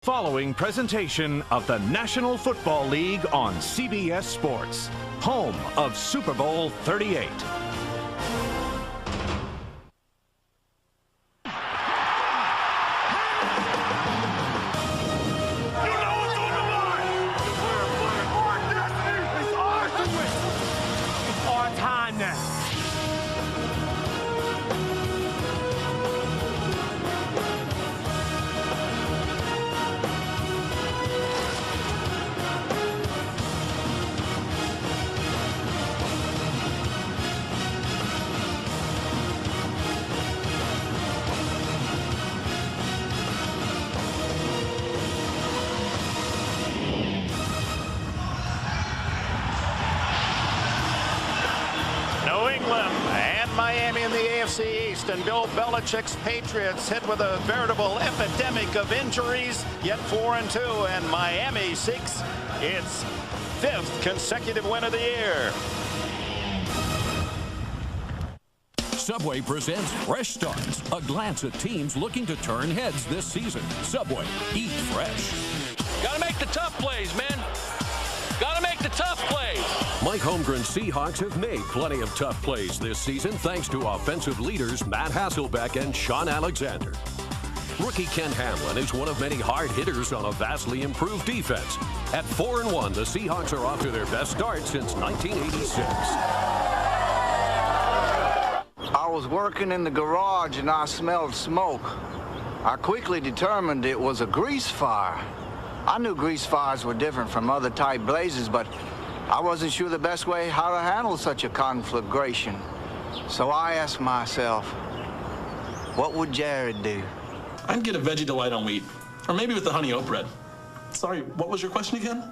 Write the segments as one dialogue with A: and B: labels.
A: Following presentation of the National Football League on CBS Sports, home of Super Bowl 38.
B: Miami in the AFC East, and Bill Belichick's Patriots hit with a veritable epidemic of injuries, yet 4-2, and Miami seeks its 5th consecutive win of the year.
C: Subway presents Fresh Starts, a glance at teams looking to turn heads this season. Subway, eat fresh.
D: Gotta make the tough plays, man. Gotta make the tough plays.
C: Mike Holmgren's Seahawks have made plenty of tough plays this season thanks to offensive leaders Matt Hasselbeck and Sean Alexander. Rookie Ken Hamlin is one of many hard hitters on a vastly improved defense. At 4-1, the Seahawks are off to their best start since 1986.
E: I was working in the garage and I smelled smoke. I quickly determined it was a grease fire. I knew grease fires were different from other type blazes, but I wasn't sure the best way how to handle such a conflagration. So I asked myself, what would Jared do?
F: I'd get a Veggie Delight on wheat, or maybe with the honey oat bread. Sorry, what was your question again?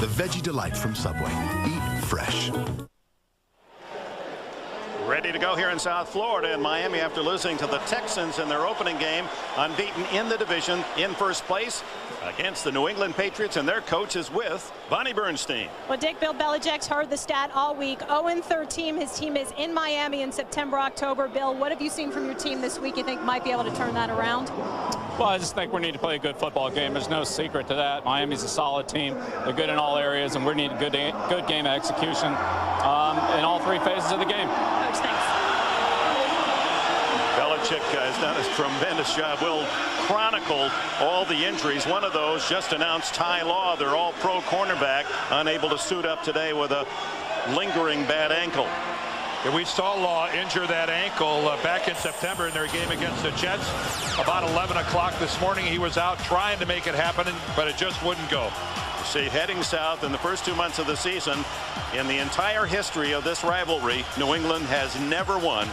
G: The Veggie Delight from Subway. Eat fresh.
B: Ready to go here in South Florida, and Miami, after losing to the Texans in their opening game, unbeaten in the division, in first place against the New England Patriots, and their coach is with Bonnie Bernstein.
H: Well, Dick, Bill Belichick's heard the stat all week. 0-13. His team is in Miami in September, October. Bill, what have you seen from your team this week you think might be able to turn that around?
I: Well, I just think we need to play a good football game. There's no secret to that. Miami's a solid team. They're good in all areas, and we need a good game of execution in all three phases of the game.
H: Coach, thanks.
B: Belichick has done a tremendous job. We'll chronicle all the injuries. One of those just announced Ty Law, their all-pro cornerback, unable to suit up today with a lingering bad ankle.
J: Yeah, we saw Law injure that ankle back in September in their game against the Jets. About 11 o'clock this morning, he was out trying to make it happen, but it just wouldn't go.
B: See, heading south in the first 2 months of the season, in the entire history of this rivalry, New England has never won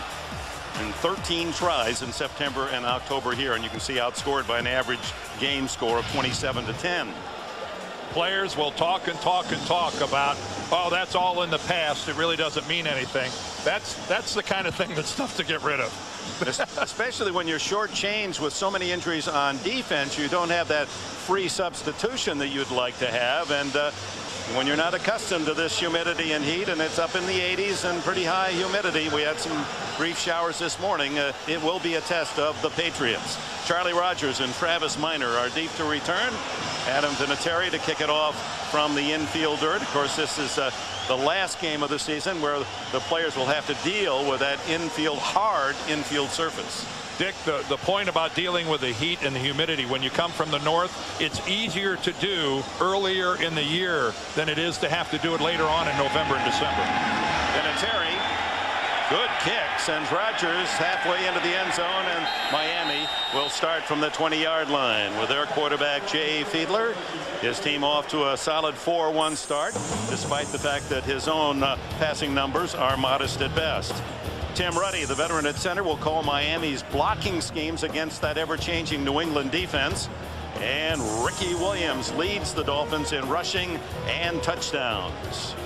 B: in 13 tries in September and October here, and you can see outscored by an average game score of 27-10.
J: Players will talk and talk and talk about, oh, that's all in the past. It really doesn't mean anything. That's the kind of thing that's tough to get rid of.
B: Especially when you're shortchanged with so many injuries on defense, you don't have that free substitution that you'd like to have, and when you're not accustomed to this humidity and heat, and it's up in the 80s and pretty high humidity, we had some brief showers this morning. It will be a test of the Patriots. Charlie Rogers and Travis Minor are deep to return. Adam Vinatieri to kick it off from the infield dirt. Of course, this is the last game of the season where the players will have to deal with that hard infield surface.
J: Dick, the point about dealing with the heat and the humidity, when you come from the north, it's easier to do earlier in the year than it is to have to do it later on in November and December.
B: Vinatieri, good kick, sends Rodgers halfway into the end zone, and Miami will start from the 20-yard line with their quarterback Jay Fiedler. His team off to a solid 4-1 start, despite the fact that his own passing numbers are modest at best. Tim Ruddy, the veteran at center, will call Miami's blocking schemes against that ever-changing New England defense. And Ricky Williams leads the Dolphins in rushing and touchdowns.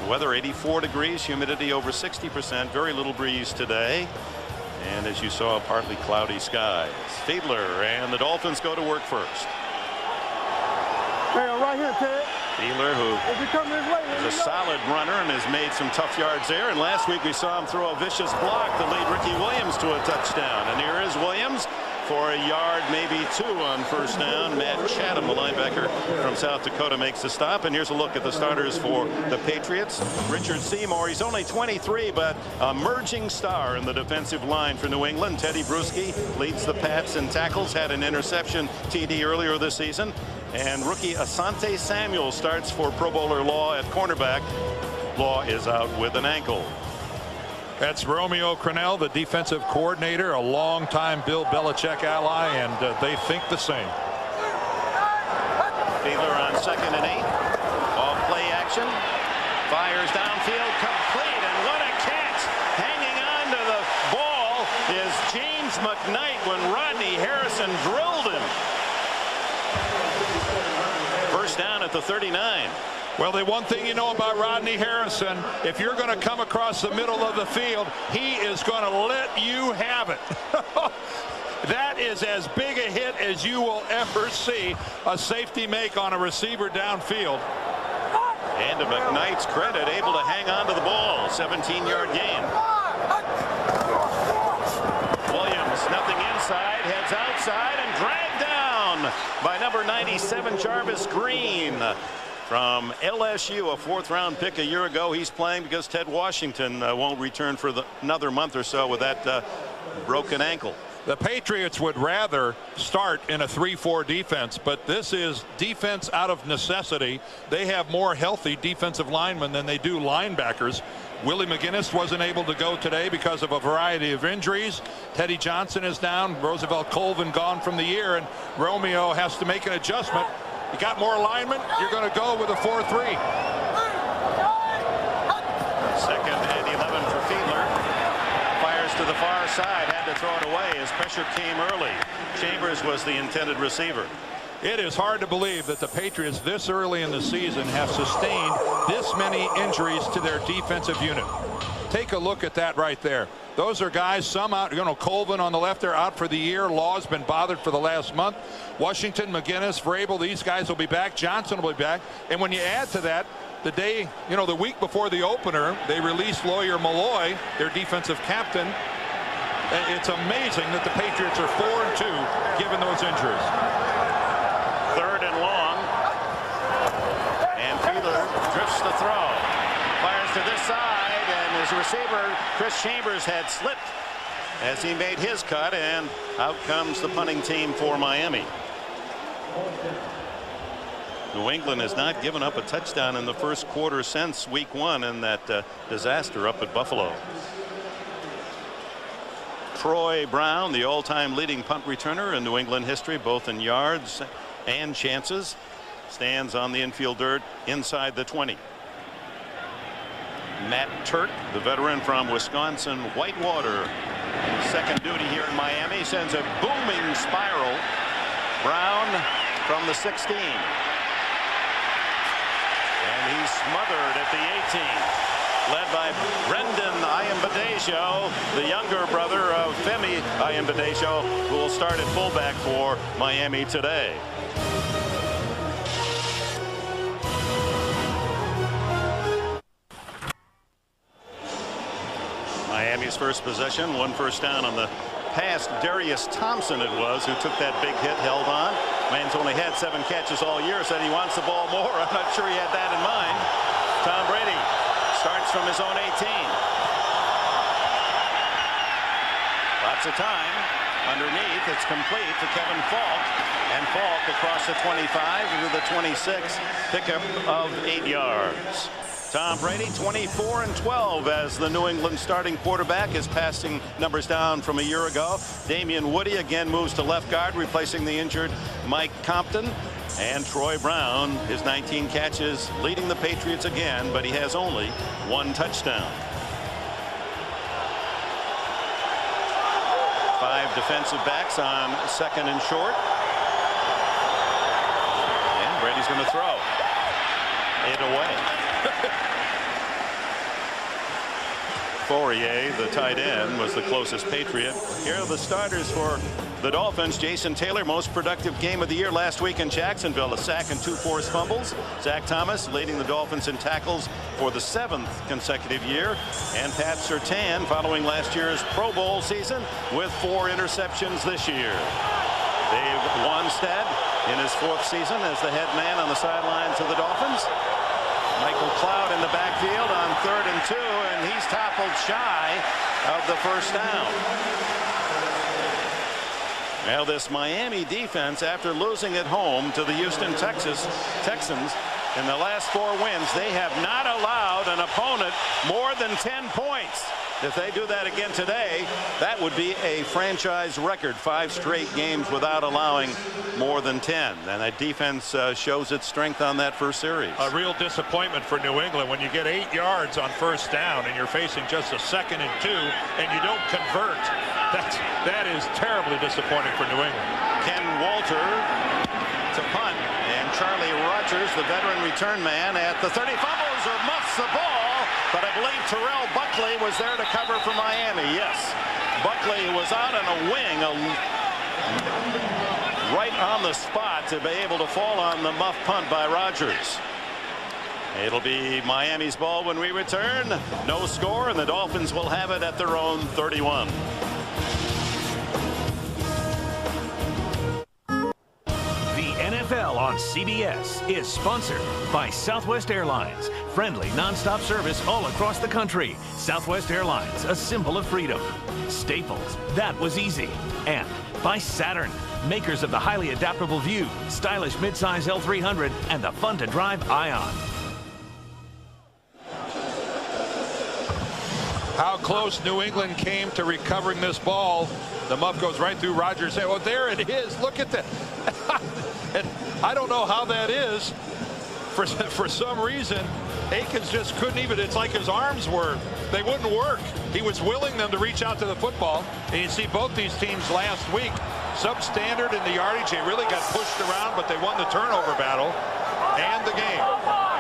B: Weather 84 degrees, humidity over 60%, very little breeze today. And as you saw, partly cloudy skies. Fiedler and the Dolphins go to work first.
K: Hey, I'm right here, Ted.
B: Fiedler, who is a solid runner and has made some tough yards there. And last week we saw him throw a vicious block to lead Ricky Williams to a touchdown. And here is Williams for a yard, maybe 2 on first down. Matt Chatham, the linebacker from South Dakota, makes the stop. And here's a look at the starters for the Patriots. Richard Seymour, he's only 23, but a merging star in the defensive line for New England. Teddy Bruschi leads the Pats in tackles, had an interception TD earlier this season. And rookie Asante Samuel starts for Pro Bowler Law at cornerback. Law is out with an ankle.
J: That's Romeo Crennel, the defensive coordinator, a longtime Bill Belichick ally, and they think the same.
B: Fiedler on 2nd and 8. Off play action. Fires downfield, complete, and what a catch! Hanging on to the ball is James McKnight when Rodney Harrison drilled him. First down at the 39.
J: Well, the one thing you know about Rodney Harrison, if you're going to come across the middle of the field, he is going to let you have it. That is as big a hit as you will ever see a safety make on a receiver downfield.
B: And to McKnight's credit, able to hang on to the ball. 17-yard gain. Williams, nothing inside, heads outside, and dragged down by number 97, Jarvis Green. From LSU, a 4th-round pick a year ago. He's playing because Ted Washington won't return for another month or so with that broken ankle.
J: The Patriots would rather start in a 3-4 defense, but this is defense out of necessity. They have more healthy defensive linemen than they do linebackers. Willie McGinnis wasn't able to go today because of a variety of injuries. Teddy Johnson is down. Roosevelt Colvin gone from the year, and Romeo has to make an adjustment. You got more linemen, you're going to go with a 4-3.
B: 2nd and 11 for Fiedler. Fires to the far side, had to throw it away as pressure came early. Chambers was the intended receiver.
J: It is hard to believe that the Patriots this early in the season have sustained this many injuries to their defensive unit. Take a look at that right there. Those are guys, some out, Colvin on the left there out for the year. Law's been bothered for the last month. Washington, McGinnis, Vrabel, these guys will be back. Johnson will be back. And when you add to that, the day, the week before the opener, they released Lawyer Malloy, their defensive captain. It's amazing that the Patriots are 4-2 given those injuries.
B: 3rd and long. And Fiedler drifts the throw. Fires to this side, and his receiver, Chris Chambers, had slipped as he made his cut, and out comes the punting team for Miami. New England has not given up a touchdown in the first quarter since week 1 in that disaster up at Buffalo. Troy Brown, the all-time leading punt returner in New England history, both in yards and chances, stands on the infield dirt inside the 20. Matt Turk, the veteran from Wisconsin Whitewater, second duty here in Miami, sends a booming spiral. Brown from the 16. And he's smothered at the 18. Led by Brendan Ayanbadejo, the younger brother of Femi Ayanbadejo, who will start at fullback for Miami today. Miami's first possession, 1 first down on the pass. Darius Thompson it was who took that big hit, held on. Man's only had 7 catches all year, said he wants the ball more. I'm not sure he had that in mind. Tom Brady starts from his own 18. Lots of time underneath. It's complete to Kevin Falk, and Falk across the 25 into the 26, pickup of 8 yards. Tom Brady 24-12 as the New England starting quarterback. His passing numbers down from a year ago. Damian Woody again moves to left guard, replacing the injured Mike Compton. And Troy Brown, his 19 catches, leading the Patriots again, but he has only 1 touchdown. 5 defensive backs on second and short. And Brady's going to throw it away. Fourier, the tight end, was the closest Patriot. Here are the starters for the Dolphins. Jason Taylor, most productive game of the year last week in Jacksonville. A sack and 2 forced fumbles. Zach Thomas leading the Dolphins in tackles for the 7th consecutive year. And Pat Surtain following last year's Pro Bowl season with 4 interceptions this year. Dave Wanstead in his 4th season as the head man on the sidelines of the Dolphins. Michael Cloud in the backfield on 3rd and 2, and he's toppled shy of the first down. Now this Miami defense, after losing at home to the Houston Texans in the last 4 wins, they have not allowed an opponent more than 10 points. If they do that again today, that would be a franchise record. 5 straight games without allowing more than 10. And that defense shows its strength on that first series.
J: A real disappointment for New England when you get 8 yards on first down and you're facing just a 2nd and 2 and you don't convert. That is terribly disappointing for New England.
B: Ken Walter to punt, and Charlie Rogers, the veteran return man, at the 30, fumbles or muffs the ball, but I believe Terrell Buckley was there to cover for Miami. Yes, Buckley was out on a wing, right on the spot to be able to fall on the muff punt by Rogers. It'll be Miami's ball when we return. No score, and the Dolphins will have it at their own 31.
A: NFL on CBS is sponsored by Southwest Airlines. Friendly nonstop service all across the country. Southwest Airlines, a symbol of freedom. Staples, that was easy. And by Saturn, makers of the highly adaptable View, stylish midsize L300, and the fun-to-drive Ion.
J: How close New England came to recovering this ball. The muff goes right through Rogers' head. Oh, there it is. Look at that. And I don't know how that is. For some reason, Akins just couldn't even. It's like his arms they wouldn't work. He was willing them to reach out to the football. And you see both these teams last week, substandard in the yardage. They really got pushed around, but they won the turnover battle and the game.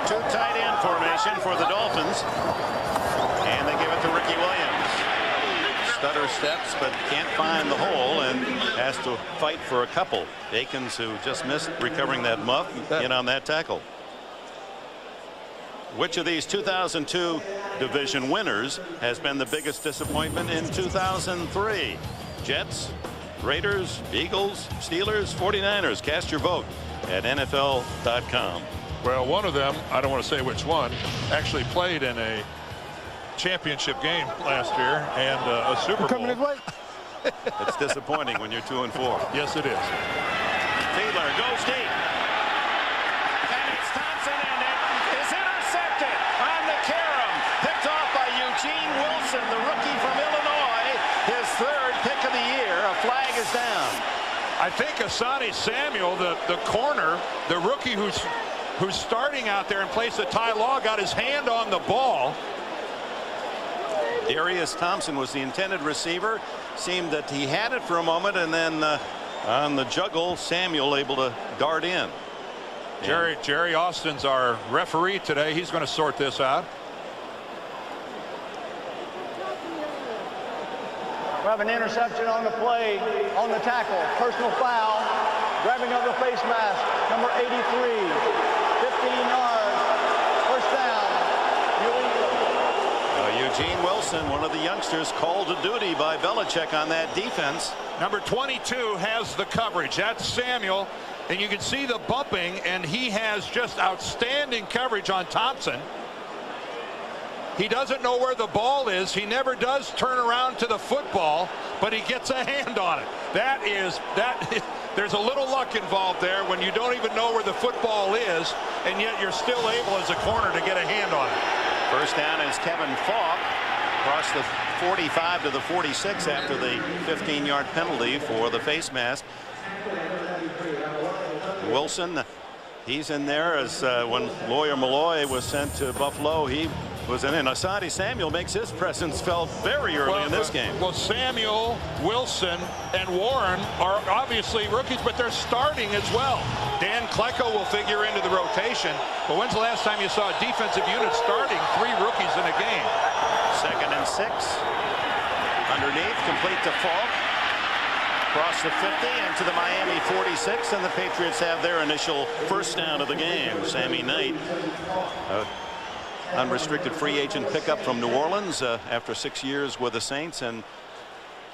B: 2 tight end formation for the Dolphins. And they give it to Ricky Williams. Stutter steps, but can't find the hole and has to fight for a couple. Akins, who just missed recovering that muff, in on that tackle. Which of these 2002 division winners has been the biggest disappointment in 2003? Jets, Raiders, Eagles, Steelers, 49ers. Cast your vote at NFL.com.
J: Well, one of them, I don't want to say which one, actually played in a championship game last year and a Super Bowl.
K: Coming his way.
B: It's disappointing when you're 2-4.
J: Yes, it is.
B: Fiedler goes deep. And it's Thompson, and it is intercepted on the carom. Picked off by Eugene Wilson, the rookie from Illinois. His 3rd pick of the year. A flag is down.
J: I think Asante Samuel, the corner, the rookie who's starting out there in place of Ty Law, got his hand on the ball.
B: Darius Thompson was the intended receiver. Seemed that he had it for a moment, and then on the juggle, Samuel able to dart in.
J: Jerry Austin's our referee today. He's going to sort this out.
K: We have an interception on the play, on the tackle, personal foul, grabbing of the face mask, number 83, 15 yards, first down, New England.
B: Eugene Wilson, one of the youngsters, called to duty by Belichick on that defense.
J: Number 22 has the coverage. That's Samuel, and you can see the bumping, and he has just outstanding coverage on Thompson. He doesn't know where the ball is. He never does turn around to the football, but he gets a hand on it. There's a little luck involved there when you don't even know where the football is, and yet you're still able as a corner to get a hand on it.
B: First down is Kevin Falk across the 45 to the 46 after the 15-yard penalty for the face mask. Wilson, he's in there as when Lawyer Malloy was sent to Buffalo, he was in. And Asante Samuel makes his presence felt very early in this game.
J: Well, Samuel, Wilson, and Warren are obviously rookies, but they're starting as well. Dan Klecko will figure into the rotation. But when's the last time you saw a defensive unit starting 3 rookies in a game?
B: 2nd and 6. Underneath, complete to Falk. Across the 50 and to the Miami 46, and the Patriots have their initial first down of the game. Sammy Knight, unrestricted free agent pickup from New Orleans after 6 years with the Saints. And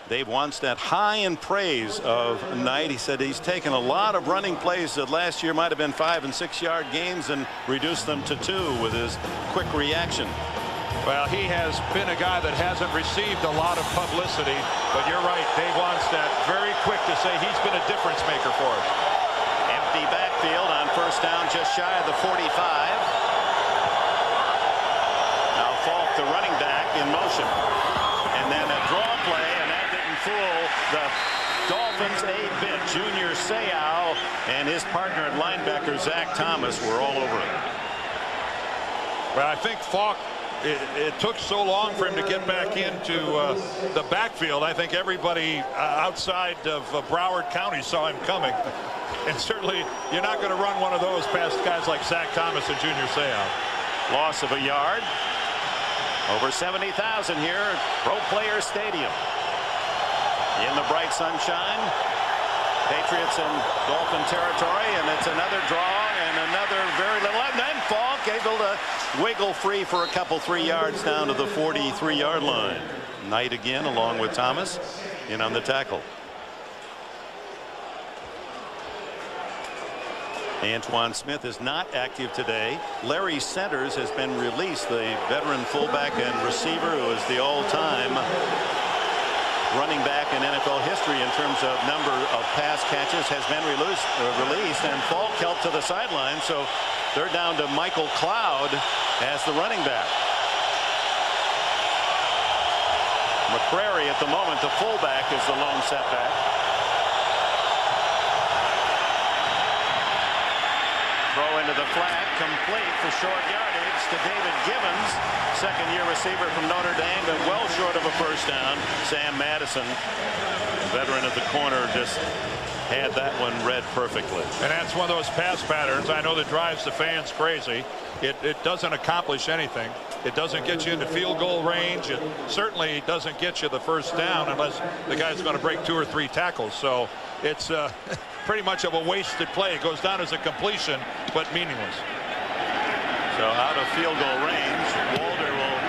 B: Dave Wannstedt high in praise of Knight. He said he's taken a lot of running plays that last year might have been 5- and 6-yard gains and reduced them to 2 with his quick reaction.
J: Well, he has been a guy that hasn't received a lot of publicity, but you're right, Dave Wannstedt very quick to say he's been a difference maker for us.
B: Empty backfield on first down, just shy of the 45. Now Falk, the running back, in motion, and then a draw play, and that didn't fool the Dolphins a bit. Junior Seau and his partner at linebacker Zach Thomas were all over it.
J: Well, I think Falk, it took so long for him to get back into the backfield. I think everybody outside of Broward County saw him coming. And certainly you're not going to run one of those past guys like Zach Thomas and Junior Seau.
B: Loss of a yard. Over 70,000 here at Pro Players Stadium. In the bright sunshine. Patriots in Dolphin territory, and it's another draw and another very little. And then Falk able to wiggle free for a couple 3 yards down to the 43-yard line. Knight again along with Thomas in on the tackle. Antoine Smith is not active today. Larry Centers has been released, the veteran fullback and receiver who is the all-time running back in NFL history in terms of number of pass catches, has been released, and Falk helped to the sideline, so they're down to Michael Cloud as the running back. McCrary at the moment, the fullback, is the lone setback. Throw into the flat, complete for short yardage to David Gibbons, second-year receiver from Notre Dame, but well short of a first down. Sam Madison, veteran at the corner, just had that one read perfectly.
J: And that's one of those pass patterns I know that drives the fans crazy. It doesn't accomplish anything. It doesn't get you into field goal range. It certainly doesn't get you the first down unless the guy's going to break 2 or 3 tackles. So it's pretty much of a wasted play. It goes down as a completion, but meaningless.
B: So out of field goal range, Walter will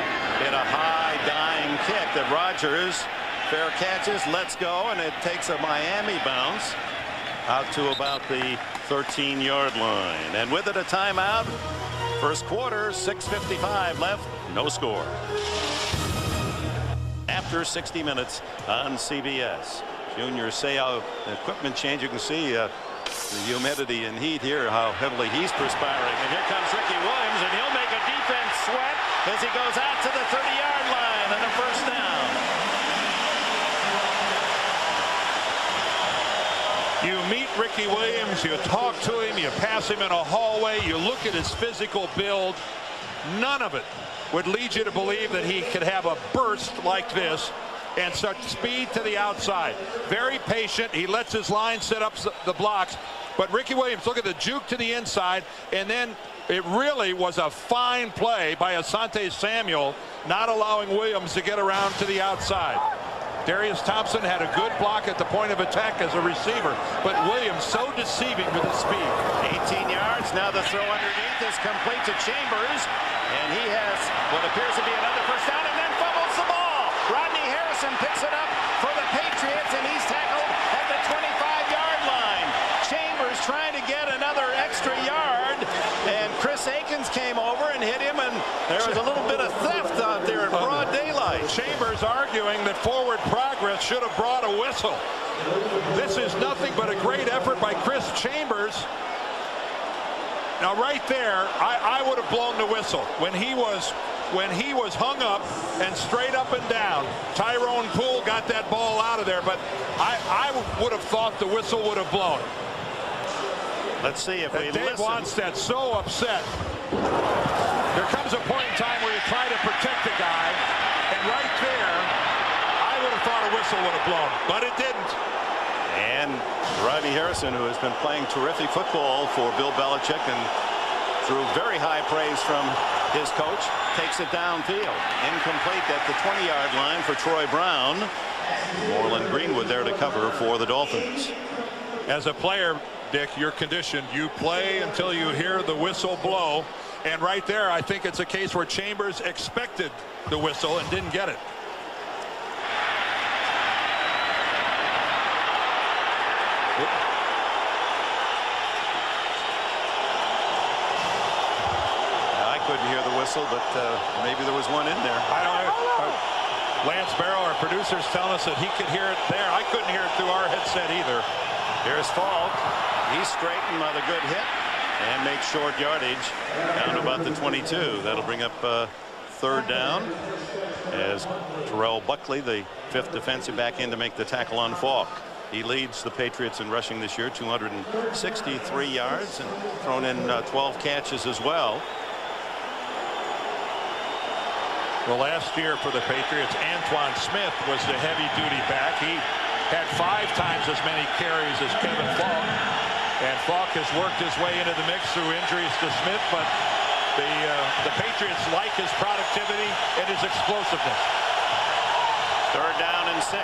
B: hit a high dying kick that Rodgers fair catches, lets go, and it takes a Miami bounce out to about the 13-yard line. And with it, a timeout. First quarter, 6:55 left, no score. After 60 minutes on CBS. Junior Seau, equipment change. You can see the humidity and heat here, how heavily he's perspiring. And here comes Ricky Williams, and he'll make a defense sweat as he goes out to the 30-yard line and a first down.
J: You meet Ricky Williams, you talk to him, you pass him in a hallway, you look at his physical build. None of it would lead you to believe that he could have a burst like this and such speed to the outside. Very patient. He lets his line set up the blocks. But Ricky Williams, look at the juke to the inside, and then it really was a fine play by Asante Samuel, not allowing Williams to get around to the outside. Darius Thompson had a good block at the point of attack as a receiver, but Williams so deceiving with his speed.
B: 18 yards. Now the throw underneath is complete to Chambers, and he has what appears to be another first down, and then fumbles the ball. Rodney Harrison picks it up for the Patriots, and he's tackled at the 25-yard line. Chambers trying to get another extra yard, and Chris Akins came over and hit him, and there was a little bit of theft out there in broad daylight.
J: Chambers arguing that forward progress should have brought a whistle. This is nothing but a great effort by Chris Chambers. Now right there, I would have blown the whistle when he was hung up and straight up and down. Tyrone Poole got that ball out of there, but I would have thought the whistle would have blown.
B: Let's see if we
J: Dave Wannstedt's so upset. There comes a point in time where you try to protect the guy, and right there, I would have thought a whistle would have blown, but it didn't.
B: And Rodney Harrison, who has been playing terrific football for Bill Belichick and through very high praise from his coach. Takes it downfield. Incomplete at the 20-yard line for Troy Brown. Moreland Greenwood there to cover for the Dolphins.
J: As a player, Dick, you're conditioned. You play until you hear the whistle blow. And right there, I think it's a case where Chambers expected the whistle and didn't get it.
B: I couldn't hear the whistle, but maybe there was one in there.
J: I don't know. Lance Barrow, our producer's telling us that he could hear it there. I couldn't hear it through our headset either.
B: Here's Falk. He's straightened by the good hit and makes short yardage down to about the 22. That'll bring up third down as Terrell Buckley, the 5th defensive back, in to make the tackle on Falk. He leads the Patriots in rushing this year, 263 yards, and thrown in 12 catches as well.
J: Well, last year for the Patriots, Antoine Smith was the heavy-duty back. He had 5 times as many carries as Kevin Falk. And Falk has worked his way into the mix through injuries to Smith, but the Patriots like his productivity and his explosiveness.
B: Third down and 6.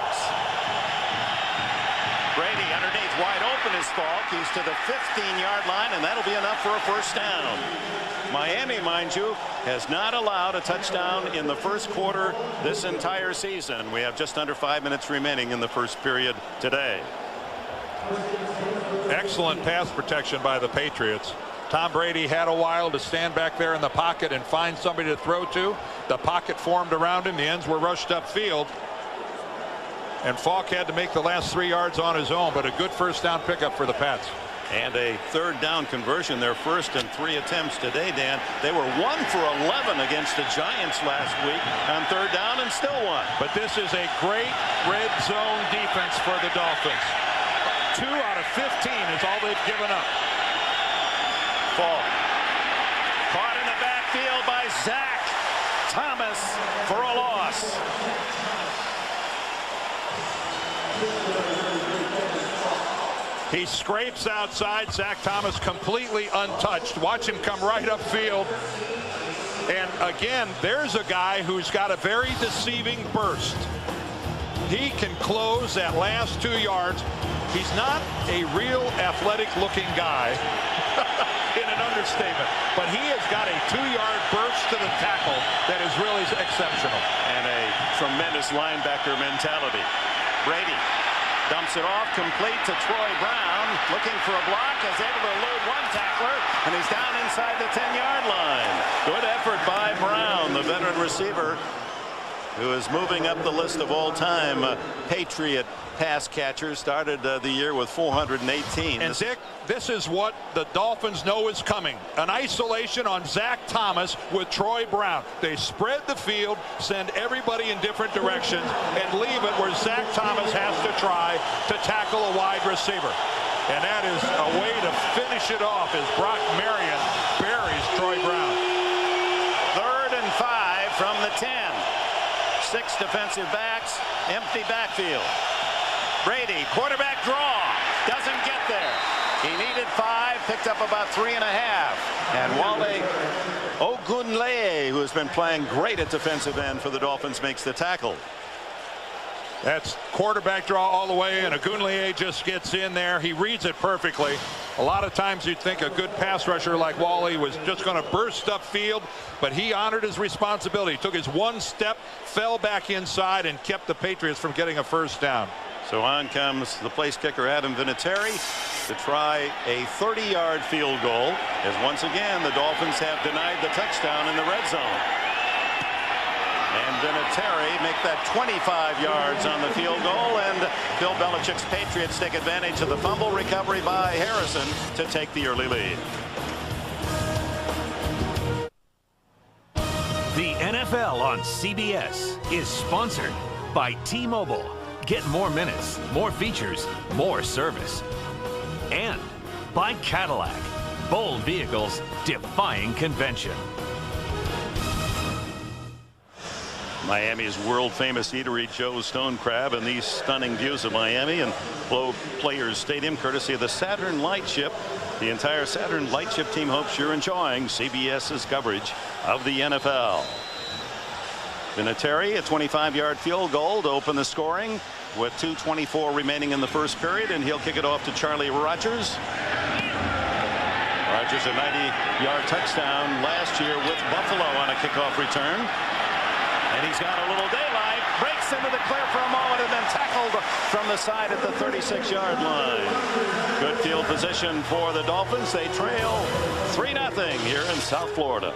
B: Brady underneath, wide open is Falk. He's to the 15-yard line, and that'll be enough for a first down. Miami, mind you, has not allowed a touchdown in the first quarter this entire season. We have just under 5 minutes remaining in the first period today.
J: Excellent pass protection by the Patriots. Tom Brady had a while to stand back there in the pocket and find somebody to throw to. The pocket formed around him. The ends were rushed upfield. And Falk had to make the last 3 yards on his own, but a good first down pickup for the Pats.
B: And a third down conversion, their first in 3 attempts today, Dan. They were 1 for 11 against the Giants last week on third down and still won.
J: But this is a great red zone defense for the Dolphins. 2 out of 15 is all they've given up.
B: Falk caught in the backfield by Zach Thomas for a loss.
J: He scrapes outside. Zach Thomas completely untouched. Watch him come right upfield. And again, there's a guy who's got a very deceiving burst. He can close that last 2 yards. He's not a real athletic-looking guy, in an understatement, but he has got a 2-yard burst to the tackle that is really exceptional.
B: And a tremendous linebacker mentality. Brady dumps it off, complete to Troy Brown, looking for a block, is able to elude one tackler, and he's down inside the 10-yard line. Good effort by Brown, the veteran receiver, who is moving up the list of all-time Patriot pass catchers. Started the year with 418.
J: And Dick, this is what the Dolphins know is coming. An isolation on Zach Thomas with Troy Brown. They spread the field, send everybody in different directions, and leave it where Zach Thomas has to try to tackle a wide receiver. And that is a way to finish it off as Brock Marion buries Troy Brown.
B: 3rd and 5 from the 10. 6 defensive backs, empty backfield. Brady, quarterback draw, doesn't get there. He needed 5, picked up about 3.5. And Wale Ogunleye, who has been playing great at defensive end for the Dolphins, makes the tackle.
J: That's quarterback draw all the way, and Ogunleye just gets in there. He reads it perfectly. A lot of times you'd think a good pass rusher like Wally was just going to burst upfield, but he honored his responsibility. He took his 1 step, fell back inside, and kept the Patriots from getting a first down.
B: So on comes the place kicker Adam Vinatieri to try a 30-yard field goal, as once again the Dolphins have denied the touchdown in the red zone. And Vinatieri make that 25 yards on the field goal, and Bill Belichick's Patriots take advantage of the fumble recovery by Harrison to take the early lead.
A: The NFL on CBS is sponsored by T-Mobile. Get more minutes, more features, more service. And by Cadillac. Bold vehicles defying convention.
B: Miami's world famous eatery Joe's Stone Crab and these stunning views of Miami and Globe Players Stadium courtesy of the Saturn Lightship. The entire Saturn Lightship team hopes you're enjoying CBS's coverage of the NFL. Vinatieri, a 25-yard field goal to open the scoring with 2:24 remaining in the first period, and he'll kick it off to Charlie Rogers. Rogers a 90-yard touchdown last year with Buffalo on a kickoff return. And he's got a little daylight, breaks into the clear for a moment, and then tackled from the side at the 36-yard line. Good field position for the Dolphins. They trail 3-0 here in South Florida.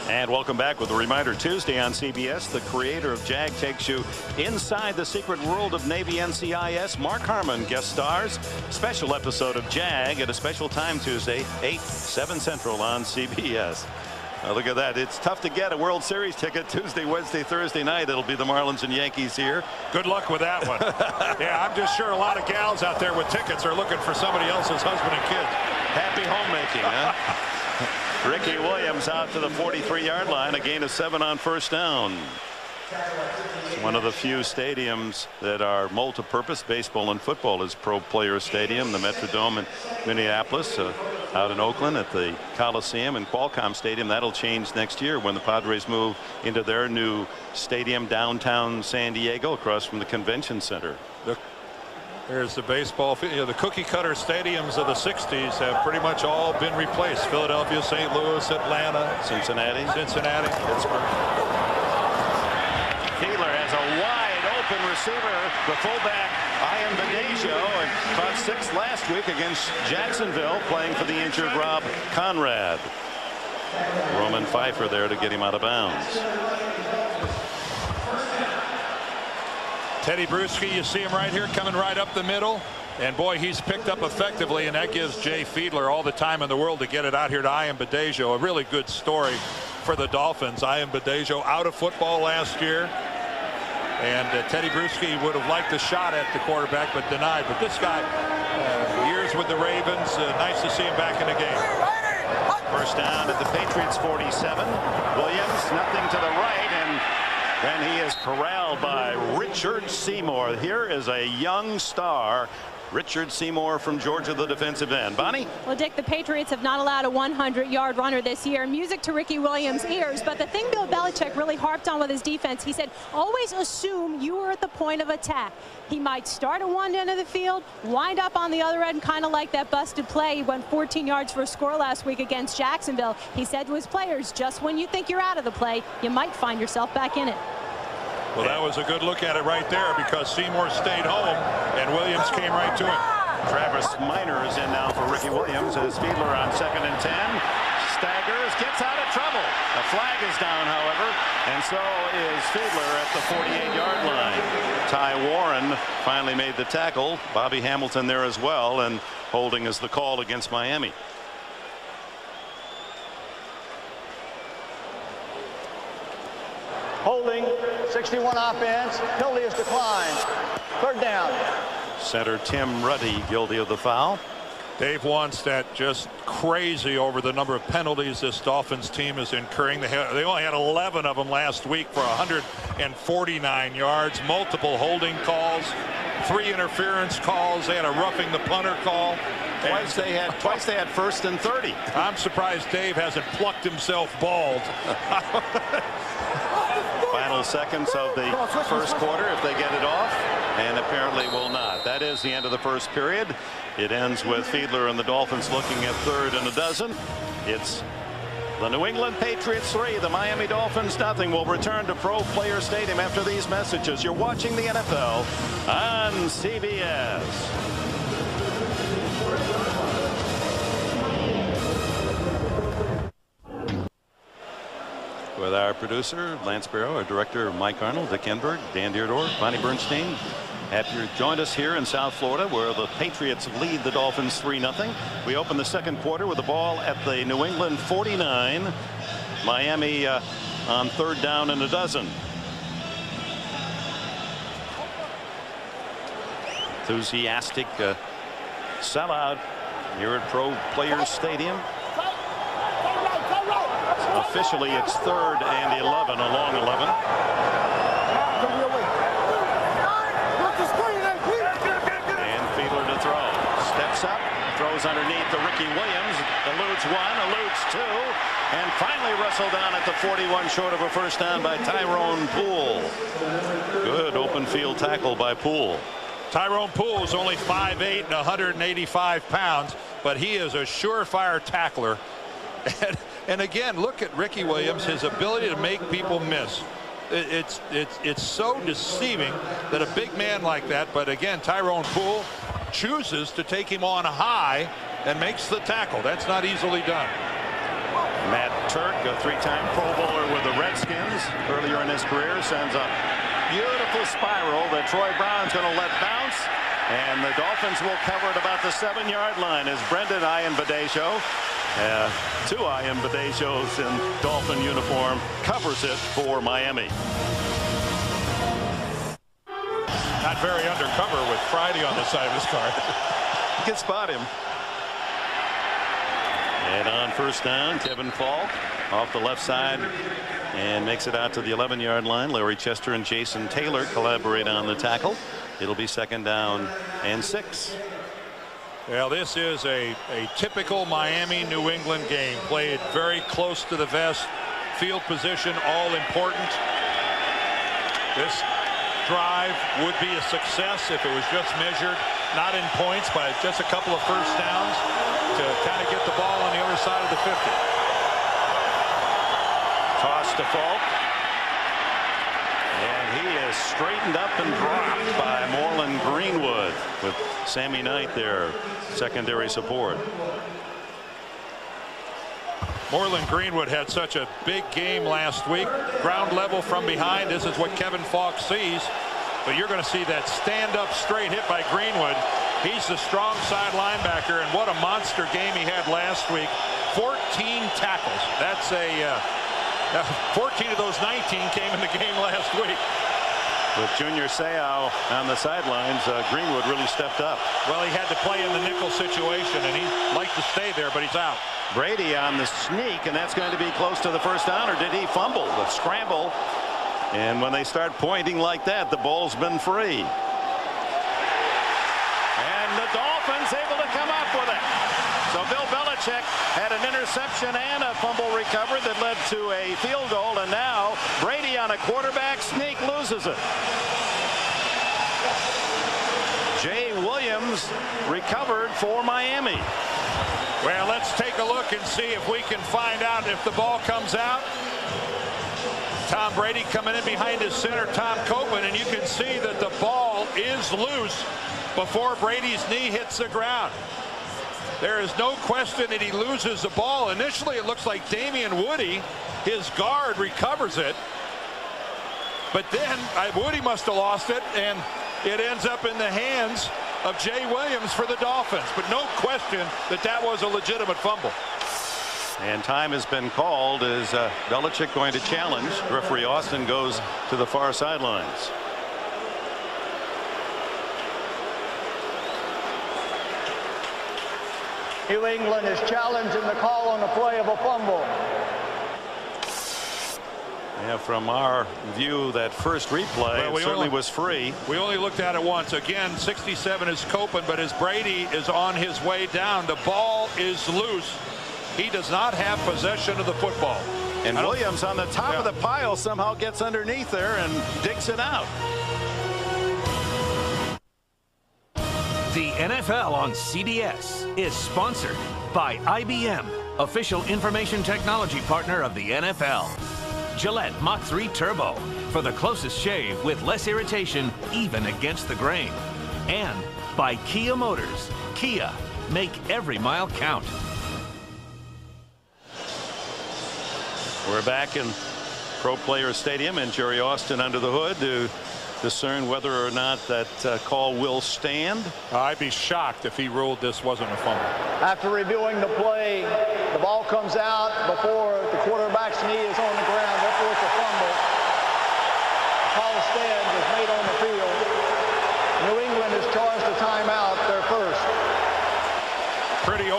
B: And welcome back with a reminder. Tuesday on CBS, the creator of JAG takes you inside the secret world of Navy NCIS. Mark Harmon guest stars. Special episode of JAG at a special time Tuesday, 8, 7 Central on CBS. Now look at that. It's tough to get a World Series ticket Tuesday, Wednesday, Thursday night. It'll be the Marlins and Yankees here.
J: Good luck with that one. Yeah, I'm just sure a lot of gals out there with tickets are looking for somebody else's husband and kids.
B: Happy homemaking, huh? Ricky Williams out to the 43-yard line, a gain of 7 on first down. It's one of the few stadiums that are multi-purpose. Baseball and football is Pro Player Stadium, the Metrodome in Minneapolis, out in Oakland at the Coliseum and Qualcomm Stadium. That'll change next year when the Padres move into their new stadium downtown San Diego across from the convention center.
J: There's the baseball field. The cookie cutter stadiums of the 60s have pretty much all been replaced. Philadelphia, St. Louis, Atlanta,
B: Cincinnati,
J: Pittsburgh.
B: Fiedler has a wide open receiver. The fullback, Ian Badejo, and caught 6 last week against Jacksonville, playing for the injured Rob Conrad. Roman Pfeiffer there to get him out of bounds.
J: Teddy Bruschi, you see him right here coming right up the middle. And boy, he's picked up effectively, and that gives Jay Fiedler all the time in the world to get it out here to Ian Badejo. A really good story for the Dolphins. Ian Badejo out of football last year. And Teddy Bruschi would have liked a shot at the quarterback, but denied. But this guy, years with the Ravens, nice to see him back in the game.
B: First down at the Patriots 47. Williams, nothing to the right, and then he is corralled by Richard Seymour. Here is a young star, Richard Seymour from Georgia, the defensive end. Bonnie?
H: Well, Dick, the Patriots have not allowed a 100-yard runner this year. Music to Ricky Williams' ears. But the thing Bill Belichick really harped on with his defense, he said, always assume you are at the point of attack. He might start at one end of the field, wind up on the other end, kind of like that busted play. He went 14 yards for a score last week against Jacksonville. He said to his players, just when you think you're out of the play, you might find yourself back in it.
J: Well, that was a good look at it right there, because Seymour stayed home and Williams came right to him.
B: Travis Minor is in now for Ricky Williams as Fiedler on 2nd and 10. Staggers, gets out of trouble. The flag is down, however, and so is Fiedler at the 48-yard line. Ty Warren finally made the tackle. Bobby Hamilton there as well, and holding is the call against Miami.
K: Holding, 61 offense. Penalty is declined. 3rd down.
B: Center Tim Ruddy guilty of the foul.
J: Dave Wannstedt just crazy over the number of penalties this Dolphins team is incurring. They only had 11 of them last week for 149 yards. Multiple holding calls, 3 interference calls. They had a roughing the punter call.
B: Twice they had 1st and 30.
J: I'm surprised Dave hasn't plucked himself bald.
B: Final seconds of the first quarter if they get it off, and apparently will not. That is the end of the first period. It ends with Fiedler and the Dolphins looking at 3rd and a dozen. It's the New England Patriots 3, the Miami Dolphins nothing. We'll return to Pro Player Stadium after these messages. You're watching the NFL on CBS. With our producer, Lance Barrow, our director, Mike Arnold, Dick Enberg, Dan Deardorff, Bonnie Bernstein. Happy you joined us here in South Florida, where the Patriots lead the Dolphins 3-0. We open the second quarter with the ball at the New England 49. Miami on 3rd down and a dozen. Enthusiastic sellout here at Pro Players Stadium. Officially, it's 3rd and 11, a long 11. And Fiedler to throw. Steps up, throws underneath to Ricky Williams. Eludes 1, eludes 2, and finally wrestled down at the 41, short of a first down by Tyrone Poole. Good open field tackle by Poole.
J: Tyrone Poole is only 5'8" and 185 pounds, but he is a surefire tackler. And again, look at Ricky Williams, his ability to make people miss. It's so deceiving that a big man like that, but again, Tyrone Poole chooses to take him on high and makes the tackle. That's not easily done.
B: Matt Turk, a 3-time Pro Bowler with the Redskins earlier in his career, sends a beautiful spiral that Troy Brown's going to let bounce, and the Dolphins will cover it about the 7-yard line as Brendan Ayanbadejo, 2 Ayanbadejos in Dolphin uniform, covers it for Miami.
J: Not very undercover with Friday on the side of his car.
B: You can spot him. And on first down, Kevin Falk off the left side and makes it out to the 11-yard line. Larry Chester and Jason Taylor collaborate on the tackle. It'll be 2nd down and 6.
J: Well, this is a typical Miami New England game, played very close to the vest. Field position all important. This drive would be a success if it was just measured not in points, but just a couple of first downs to kind of get the ball on the other side of the 50.
B: Toss to Falk. And he is straightened up and dropped by Moreland Greenwood with Sammy Knight there, secondary support.
J: Moreland Greenwood had such a big game last week. Ground level from behind. This is what Kevin Falk sees. But you're going to see that stand-up straight hit by Greenwood. He's the strong side linebacker, and what a monster game he had last week. 14 tackles. That's 14 of those 19 came in the game last week.
B: With Junior Seau on the sidelines, Greenwood really stepped up.
J: Well, he had to play in the nickel situation, and he'd like to stay there, but he's out.
B: Brady on the sneak, and that's going to be close to the first down, or did he fumble? The scramble. And when they start pointing like that, the ball's been free. And the Dolphins able to come up with it. So Bill Belichick had an interception and a fumble recovered that led to a field goal, and now Brady on a quarterback sneak loses it. Jay Williams recovered for Miami.
J: Well, let's take a look and see if we can find out if the ball comes out. Tom Brady coming in behind his center, Tom Copeland, and you can see that the ball is loose before Brady's knee hits the ground. There is no question that he loses the ball. Initially, it looks like Damian Woody, his guard, recovers it. But then Woody must have lost it, and it ends up in the hands of Jay Williams for the Dolphins. But no question that that was a legitimate fumble.
B: And time has been called. Is Belichick going to challenge? Referee Austin goes to the far sidelines.
K: New England is challenging the call on the play of a fumble.
B: Yeah, from our view, that first replay certainly was free.
J: We only looked at it once. Again, 67 is Copeland, but as Brady is on his way down, the ball is loose. He does not have possession of the football.
B: And Williams on the top of the pile somehow gets underneath there and digs it out.
A: The NFL on CBS is sponsored by IBM, official information technology partner of the NFL. Gillette Mach 3 Turbo, for the closest shave with less irritation, even against the grain. And by Kia Motors. Kia, make every mile count.
B: We're back in Pro Players Stadium, and Jerry Austin under the hood to discern whether or not that call will stand.
J: I'd be shocked if he ruled this wasn't a fumble.
K: After reviewing the play, the ball comes out before the quarterback's knee is on the ground. Therefore, it's a fumble. The call stands is made on the field. New England is charged a timeout, their first.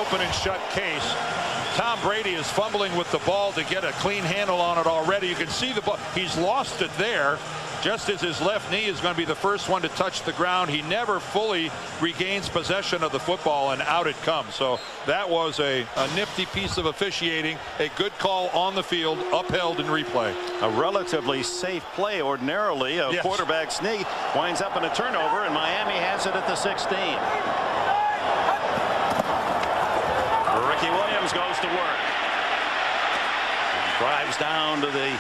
J: open and shut case. Tom Brady is fumbling with the ball to get a clean handle on it already. You can see the ball. He's lost it there. Just as his left knee is going to be the first one to touch the ground, he never fully regains possession of the football, and out it comes. So that was a nifty piece of officiating, a good call on the field, upheld in replay.
B: A relatively safe play ordinarily. A quarterback sneak winds up in a turnover, and Miami has it at the 16. Ricky Williams goes to work. Drives down to the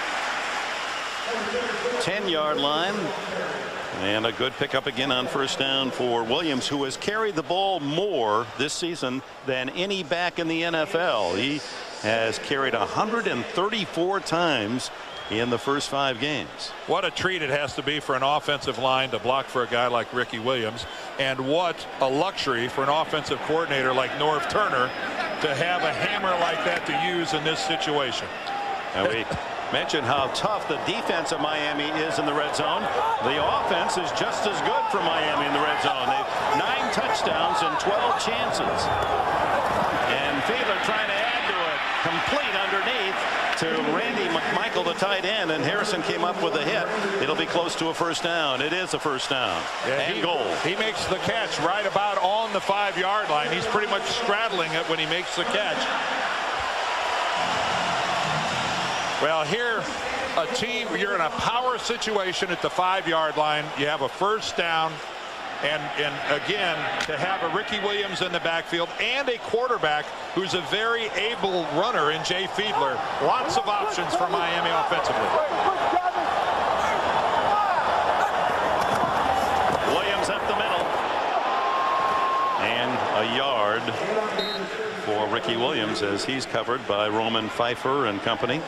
B: 10-yard line, and a good pickup again on first down for Williams, who has carried the ball more this season than any back in the NFL. He has carried 134 times in the first 5 games.
J: What a treat it has to be for an offensive line to block for a guy like Ricky Williams, and what a luxury for an offensive coordinator like Norv Turner to have a hammer like that to use in this situation.
B: And we mentioned how tough the defense of Miami is in the red zone. The offense is just as good for Miami in the red zone. They've 9 touchdowns and 12 chances. And Fiedler trying to add to it. Complete underneath to Randy McMichael, the tight end, and Harrison came up with a hit. It'll be close to a first down. It is a first down. And goal.
J: He makes the catch right about on the 5-yard line. He's pretty much straddling it when he makes the catch. Well, here, a team, you're in a power situation at the 5-yard line. You have a first down, and again, to have a Ricky Williams in the backfield and a quarterback who's a very able runner in Jay Fiedler. Lots of options for Miami offensively.
B: Williams up the middle. And a yard for Ricky Williams as he's covered by Roman Pfeiffer and company.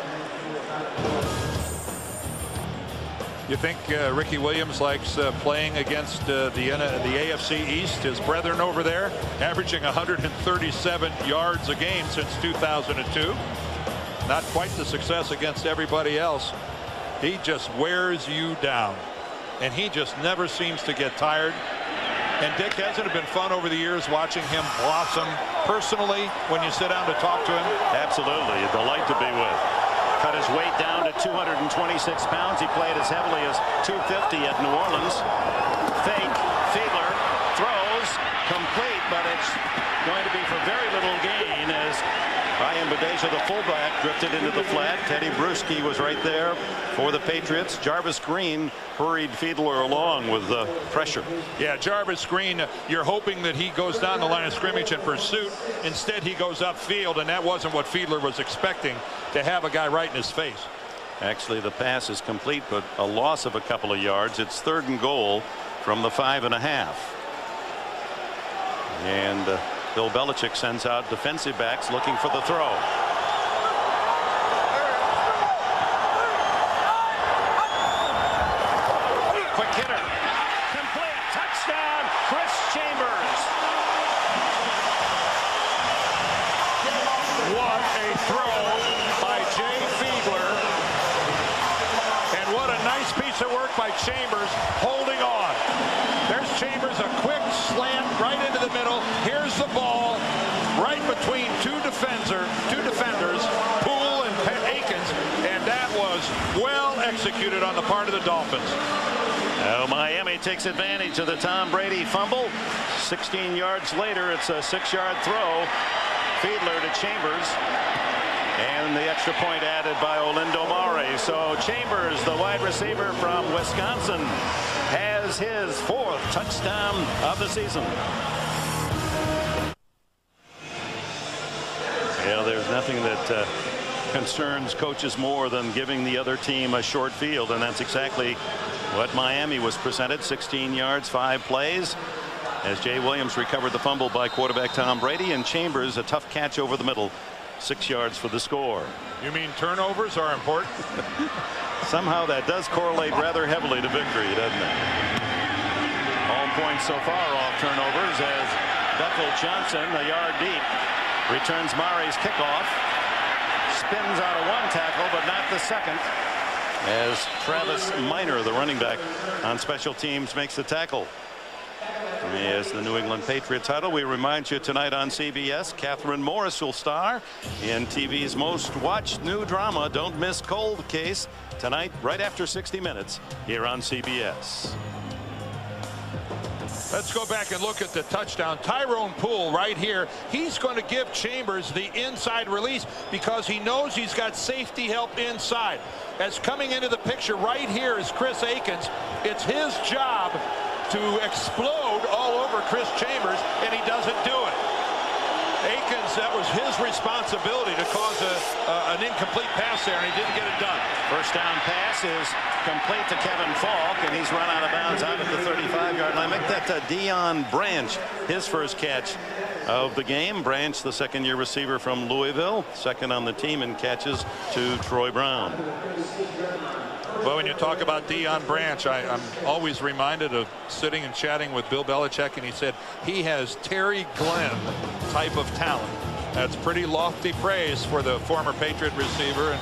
J: You think Ricky Williams likes playing against the AFC East? His brethren over there averaging 137 yards a game since 2002. Not quite the success against everybody else. He just wears you down, and he just never seems to get tired. And Dick, hasn't it been fun over the years watching him blossom personally when you sit down to talk to him?
B: Absolutely, a delight to be with. Cut his weight down to 226 pounds. He played as heavily as 250 at New Orleans. Fake. Fiedler throws. Complete, but it's going to be for very little gain as Ryan Badeja, the fullback, drifted into the flat. Teddy Bruschi was right there for the Patriots. Jarvis Green hurried Fiedler along with the pressure.
J: Yeah, Jarvis Green, you're hoping that he goes down the line of scrimmage in pursuit. Instead, he goes upfield, and that wasn't what Fiedler was expecting, to have a guy right in his face.
B: Actually, the pass is complete, but a loss of a couple of yards. It's 3rd and goal from the 5.5. And Bill Belichick sends out defensive backs looking for the throw. Quick hitter. Complete. Touchdown. Chris Chambers.
J: What a throw by Jay Fiedler. And what a nice piece of work by Chambers holding on. There's Chambers, a quick slant right into the middle. Here's the ball right between two defenders, Poole and Akins, and that was well executed on the part of the Dolphins.
B: Now Miami takes advantage of the Tom Brady fumble. 16 yards later, it's a 6-yard throw. Fiedler to Chambers. And the extra point added by Olindo Mare. So Chambers, the wide receiver from Wisconsin, has his 4th touchdown of the season. Yeah, there's nothing that concerns coaches more than giving the other team a short field, and that's exactly what Miami was presented. 16 yards, 5 plays. As Jay Williams recovered the fumble by quarterback Tom Brady, and Chambers a tough catch over the middle. 6 yards for the score.
J: You mean turnovers are important?
B: Somehow that does correlate rather heavily to victory, doesn't it? Home points so far off turnovers as Bethel Johnson, a yard deep, returns Mare's kickoff. Spins out of 1 tackle, but not the second, as Travis Minor, the running back on special teams, makes the tackle. As the New England Patriots huddle, we remind you tonight on CBS, Catherine Morris will star in TV's most watched new drama, Don't Miss Cold Case, tonight right after 60 Minutes here on CBS.
J: Let's go back and look at the touchdown. Tyrone Poole right here. He's going to give Chambers the inside release because he knows he's got safety help inside. As coming into the picture right here is Chris Akins. It's his job to explode all over Chris Chambers, and he doesn't do it. Akins, that was his responsibility to cause an incomplete pass there, and he didn't get it done.
B: First down pass is complete to Kevin Falk, and he's run out of bounds out at the 35-yard line. Make that Deion Branch, his first catch of the game. Branch, the second-year receiver from Louisville, second on the team in catches to Troy Brown.
J: Well, when you talk about Deion Branch, I'm always reminded of sitting and chatting with Bill Belichick, and he said he has Terry Glenn type of talent. That's pretty lofty praise for the former Patriot receiver.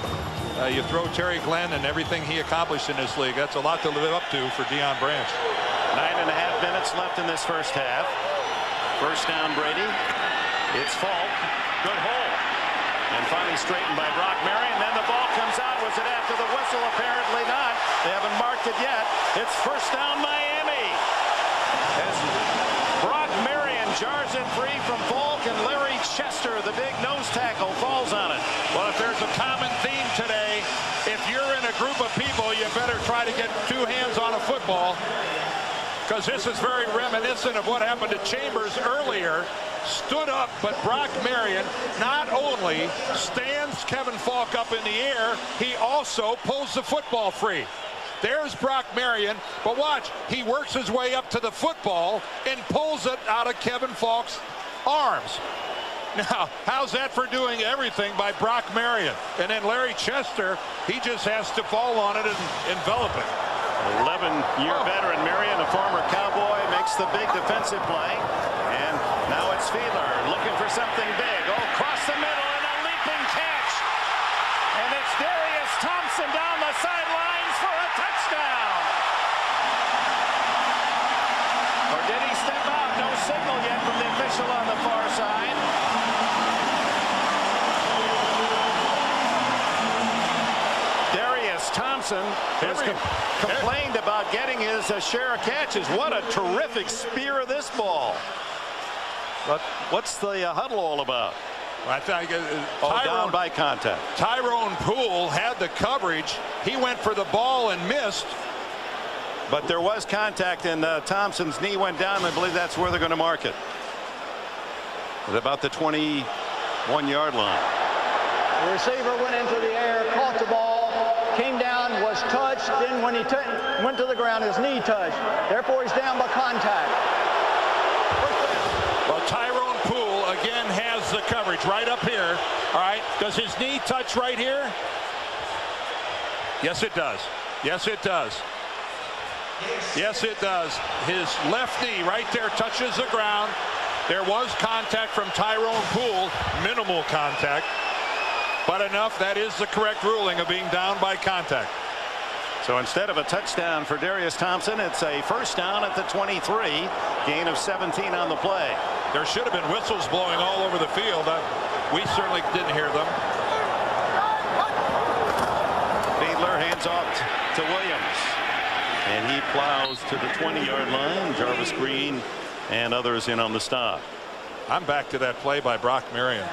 J: And you throw Terry Glenn and everything he accomplished in this league. That's a lot to live up to for Deion Branch.
B: 9.5 minutes left in this first half. First down, Brady. It's Falk. Good hole. And finally straightened by Brock Marion. Then the ball comes out. Was it after the whistle? Apparently not. They haven't marked it yet. It's first down Miami. As Brock Marion jars it free from Falk, and Larry Chester, the big nose tackle, falls on it.
J: Well, if there's a common theme today, if you're in a group of people, you better try to get two hands on a football, because this is very reminiscent of what happened to Chambers earlier. Stood up, but Brock Marion not only stands Kevin Falk up in the air, he also pulls the football free. There's Brock Marion, but watch, he works his way up to the football and pulls it out of Kevin Falk's arms. Now, how's that for doing everything by Brock Marion? And then Larry Chester, he just has to fall on it and envelop it.
B: 11-year veteran Marion, a former Cowboy, makes the big defensive play. And now it's Fiedler looking for something big. Oh, across the middle and a leaping catch. And it's Darius Thompson down the sidelines for a touchdown. Or did he step out? No signal yet from the official on the far side. Darius Thompson has complained about getting his share of catches. What a terrific spear of this ball. But what's the huddle all about?
J: I think
B: down by contact.
J: Tyrone Poole had the coverage. He went for the ball and missed.
B: But there was contact, and Thompson's knee went down. I believe that's where they're going to mark it. At about the 21-yard line.
K: The receiver went into the air, caught the ball, came down, was touched. Then when he went to the ground, his knee touched. Therefore, he's down by contact.
J: Well, Tyrone Poole again has the coverage right up here. All right. Does his knee touch right here? Yes, it does. Yes, it does. Yes, it does. His left knee right there touches the ground. There was contact from Tyrone Poole, minimal contact, but enough. That is the correct ruling of being down by contact.
B: So instead of a touchdown for Darius Thompson, it's a first down at the 23, gain of 17 on the play.
J: There should have been whistles blowing all over the field. We certainly didn't hear them.
B: Fiedler hands off to Williams, and he plows to the 20-yard line. Jarvis Green and others in on the stop.
J: I'm back to that play by Brock Marion.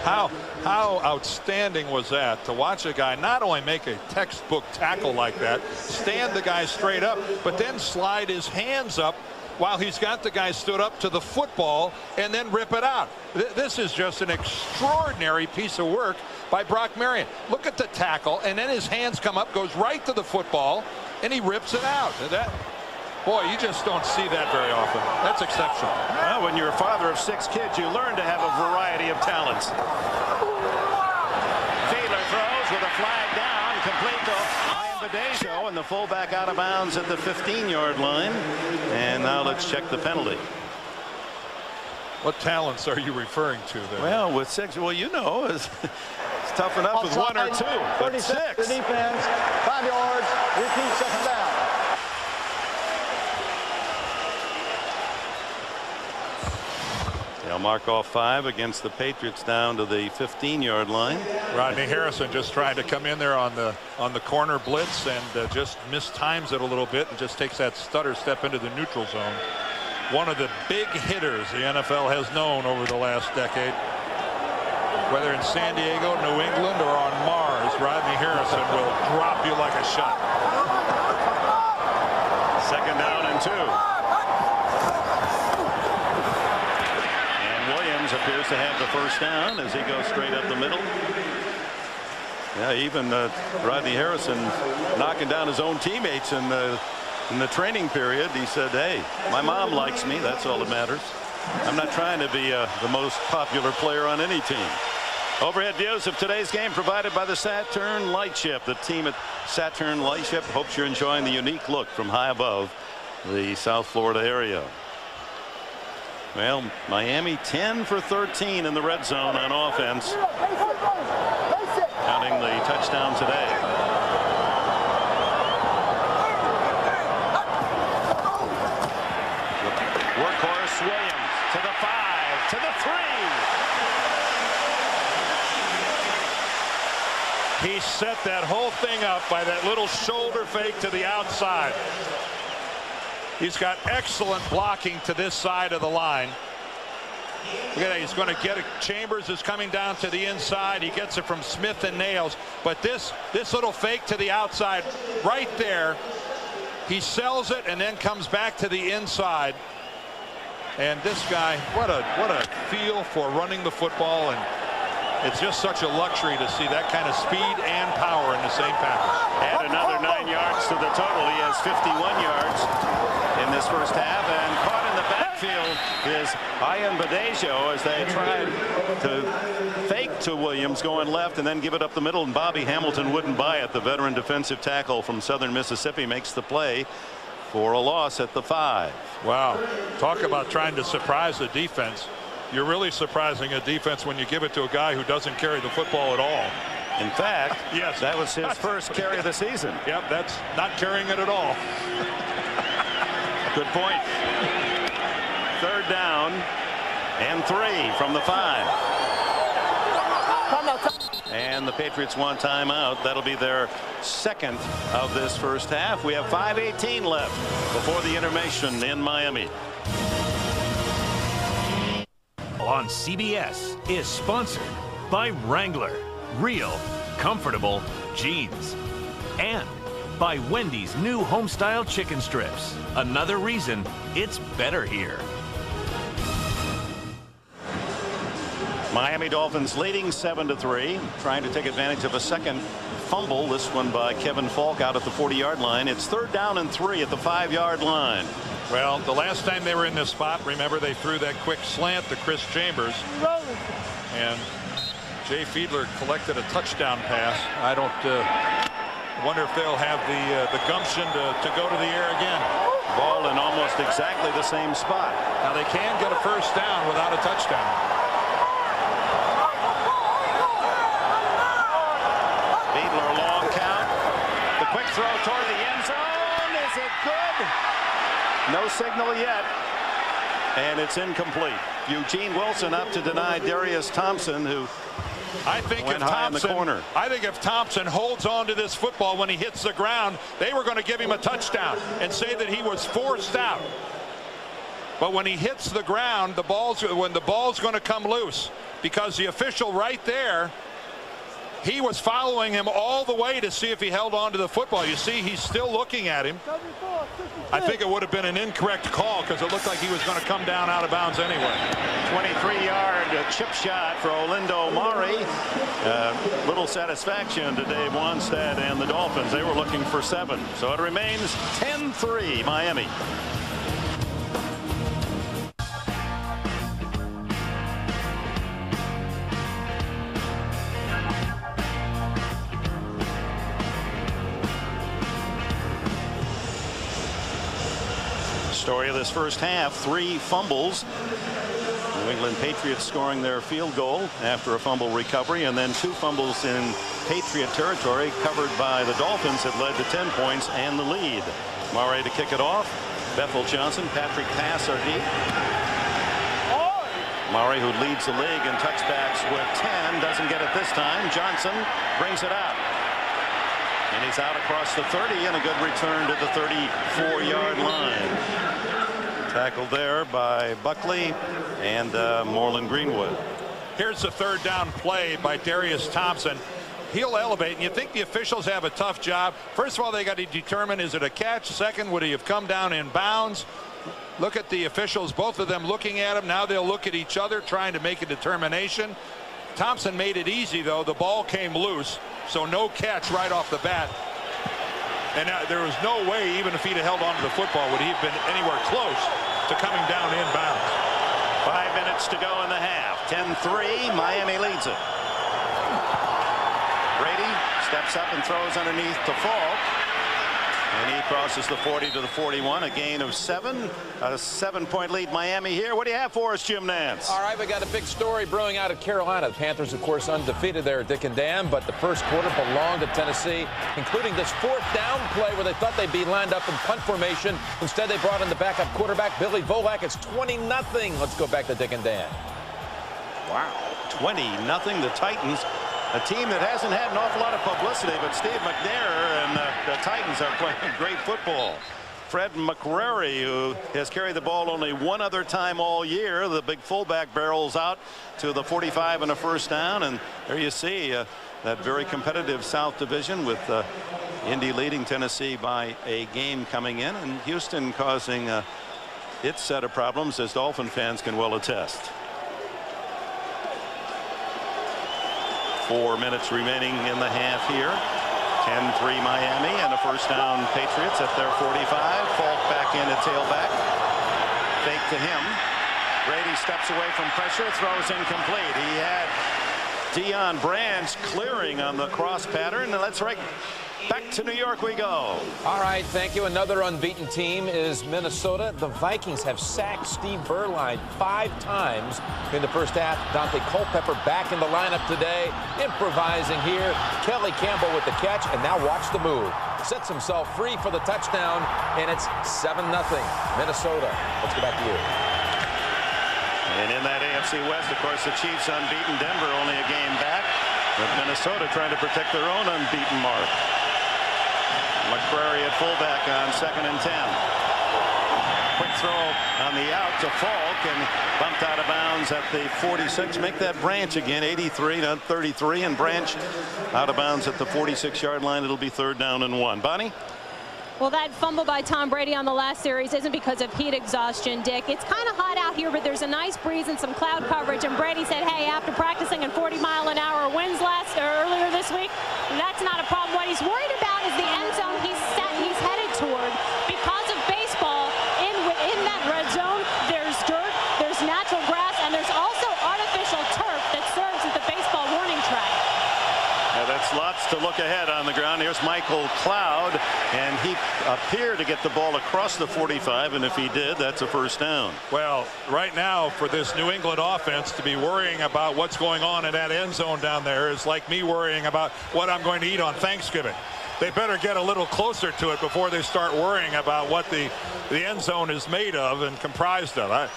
J: How outstanding was that to watch a guy not only make a textbook tackle like that, stand the guy straight up, but then slide his hands up while he's got the guy stood up to the football and then rip it out. This is just an extraordinary piece of work by Brock Marion. Look at the tackle, and then his hands come up, goes right to the football, and he rips it out. Boy, you just don't see that very often. That's exceptional.
B: Well, when you're a father of 6 kids, you learn to have a variety of talents. Fiedler throws with a flag down, complete to Ian Badejo, and the fullback out of bounds at the 15-yard line. And now let's check the penalty.
J: What talents are you referring to there?
B: Well, with 6, well, you know, it's tough enough with 1 or 2, but 6.
K: The defense, 5 yards, repeat, second down.
B: They'll mark off 5 against the Patriots down to the 15-yard line.
J: Rodney Harrison just trying to come in there on the corner blitz and just mistimes it a little bit and just takes that stutter step into the neutral zone. One of the big hitters the NFL has known over the last decade. Whether in San Diego, New England, or on Mars, Rodney Harrison will drop you like a shot.
B: 2nd down and 2. And Williams appears to have the 1st down as he goes straight up the middle. Yeah, even Rodney Harrison knocking down his own teammates in the training period. He said, hey, my mom likes me. That's all that matters. I'm not trying to be the most popular player on any team. Overhead views of today's game provided by the Saturn Lightship. The team at Saturn Lightship hopes you're enjoying the unique look from high above the South Florida area. Well, Miami 10 for 13 in the red zone on offense, counting the touchdown today. Workhorse Williams to the 5, to the 3.
J: He set that whole thing up by that little shoulder fake to the outside. He's got excellent blocking to this side of the line. Look at that. He's going to get it. Chambers is coming down to the inside. He gets it from Smith and Nails. But this little fake to the outside right there, he sells it and then comes back to the inside. And this guy, what a feel for running the football, and it's just such a luxury to see that kind of speed and power in the same package.
B: Add another 9 yards to the total. He has 51 yards in this first half, and caught in the backfield is Ian Badejo as they tried to fake to Williams going left and then give it up the middle, and Bobby Hamilton wouldn't buy it. The veteran defensive tackle from Southern Mississippi makes the play for a loss at the 5.
J: Wow. Talk about trying to surprise the defense. You're really surprising a defense when you give it to a guy who doesn't carry the football at all.
B: In fact,
J: yes,
B: that was his first carry of the season.
J: Yep, that's not carrying it at all.
B: Good point. 3rd down and 3 from the 5. And the Patriots want timeout. That'll be their 2nd of this first half. We have 5:18 left before the intermission in Miami.
A: On CBS is sponsored by Wrangler, real, comfortable jeans. And by Wendy's new homestyle chicken strips. Another reason it's better here.
B: Miami Dolphins leading 7-3, trying to take advantage of a second fumble. This one by Kevin Falk out at the 40-yard line. It's 3rd down and 3 at the 5-yard line.
J: Well, the last time they were in this spot, remember, they threw that quick slant to Chris Chambers, and Jay Fiedler collected a touchdown pass. I don't wonder if they'll have the gumption to go to the air again.
B: Ball in almost exactly the same spot.
J: Now they can get a 1st down without a touchdown.
B: Fiedler, long count. The quick throw toward the end zone. Is it good? No signal yet, and it's incomplete. Eugene Wilson up to deny Darius Thompson, who
J: I think
B: went high in the corner.
J: I think if Thompson holds on to this football when he hits the ground, they were going to give him a touchdown and say that he was forced out. But when he hits the ground, when the ball's going to come loose, because the official right there, he was following him all the way to see if he held on to the football. You see, he's still looking at him. I think it would have been an incorrect call because it looked like he was going to come down out of bounds anyway.
B: 23-yard chip shot for Olindo Mari. Little satisfaction to Dave Wanstead and the Dolphins. They were looking for 7. So it remains 10-3 Miami. Story of this first half, 3 fumbles. New England Patriots scoring their field goal after a fumble recovery, and then 2 fumbles in Patriot territory covered by the Dolphins that led to 10 points and the lead. Murray to kick it off. Bethel Johnson, Patrick Pass are deep. Murray, who leads the league in touchbacks with 10, doesn't get it this time. Johnson brings it out. And he's out across the 30, and a good return to the 34-yard line. Tackled there by Buckley and Moreland Greenwood.
J: Here's the third down play by Darius Thompson. He'll elevate, and you think the officials have a tough job. First of all, they got to determine, is it a catch? Second, would he have come down in bounds? Look at the officials, both of them looking at him. Now they'll look at each other, trying to make a determination. Thompson made it easy, though. The ball came loose, so no catch right off the bat. And there was no way, even if he'd have held onto the football, would he have been anywhere close to coming down in bounds.
B: 5 minutes to go in the half. 10-3, Miami leads it. Brady steps up and throws underneath to Falk. And he crosses the 40 to the 41, a gain of 7. A 7-point lead Miami here. What do you have for us, Jim Nance?
L: All right, we got a big story brewing out of Carolina. The Panthers, of course, undefeated there at Dick and Dan, but the first quarter belonged to Tennessee, including this fourth down play where they thought they'd be lined up in punt formation. Instead, they brought in the backup quarterback, Billy Volak. It's 20-0. Let's go back to Dick and Dan.
B: Wow, 20-0. The Titans. A team that hasn't had an awful lot of publicity, but Steve McNair and the Titans are playing great football. Fred McCrary, who has carried the ball only one other time all year. The big fullback barrels out to the 45 and a first down. And there you see that very competitive South Division with Indy leading Tennessee by a game coming in, and Houston causing its set of problems, as Dolphin fans can well attest. 4 minutes remaining in the half here. 10-3 Miami, and a first down Patriots at their 45. Falk back in at tailback. Fake to him. Brady steps away from pressure, throws incomplete. He had Deion Branch clearing on the cross pattern, and let's right back to New York we go.
L: All right, thank you. Another unbeaten team is Minnesota. The Vikings have sacked Steve Berline 5 times in the first half. Dante Culpepper back in the lineup today, improvising here. Kelly Campbell with the catch, and now watch the move. Sets himself free for the touchdown, and it's 7-0 Minnesota. Let's go back to you.
B: And in that AFC West, of course, the Chiefs unbeaten. Denver only a game back, but Minnesota trying to protect their own unbeaten mark. McCrary at fullback on 2nd and 10. Quick throw on the out to Falk, and bumped out of bounds at the 46. Make that Branch again. 83 to 33, and Branch out of bounds at the 46-yard line. It'll be 3rd down and 1. Bonnie?
H: Well, that fumble by Tom Brady on the last series isn't because of heat exhaustion, Dick. It's kind of hot out here, but there's a nice breeze and some cloud coverage. And Brady said, hey, after practicing in 40-mile-an-hour winds earlier this week, that's not a problem. What he's worried about is the end zone he's headed toward. Because of baseball, in that red zone, there's dirt, there's natural grass, and there's also artificial turf that serves as the baseball warning track.
B: That's lots to look ahead on the ground. Here's Michael Cloud, and he appeared to get the ball across the 45, and if he did, that's a first down.
J: Well, right now, for this New England offense to be worrying about what's going on in that end zone down there is like me worrying about what I'm going to eat on Thanksgiving. They better get a little closer to it before they start worrying about what the end zone is made of and comprised of.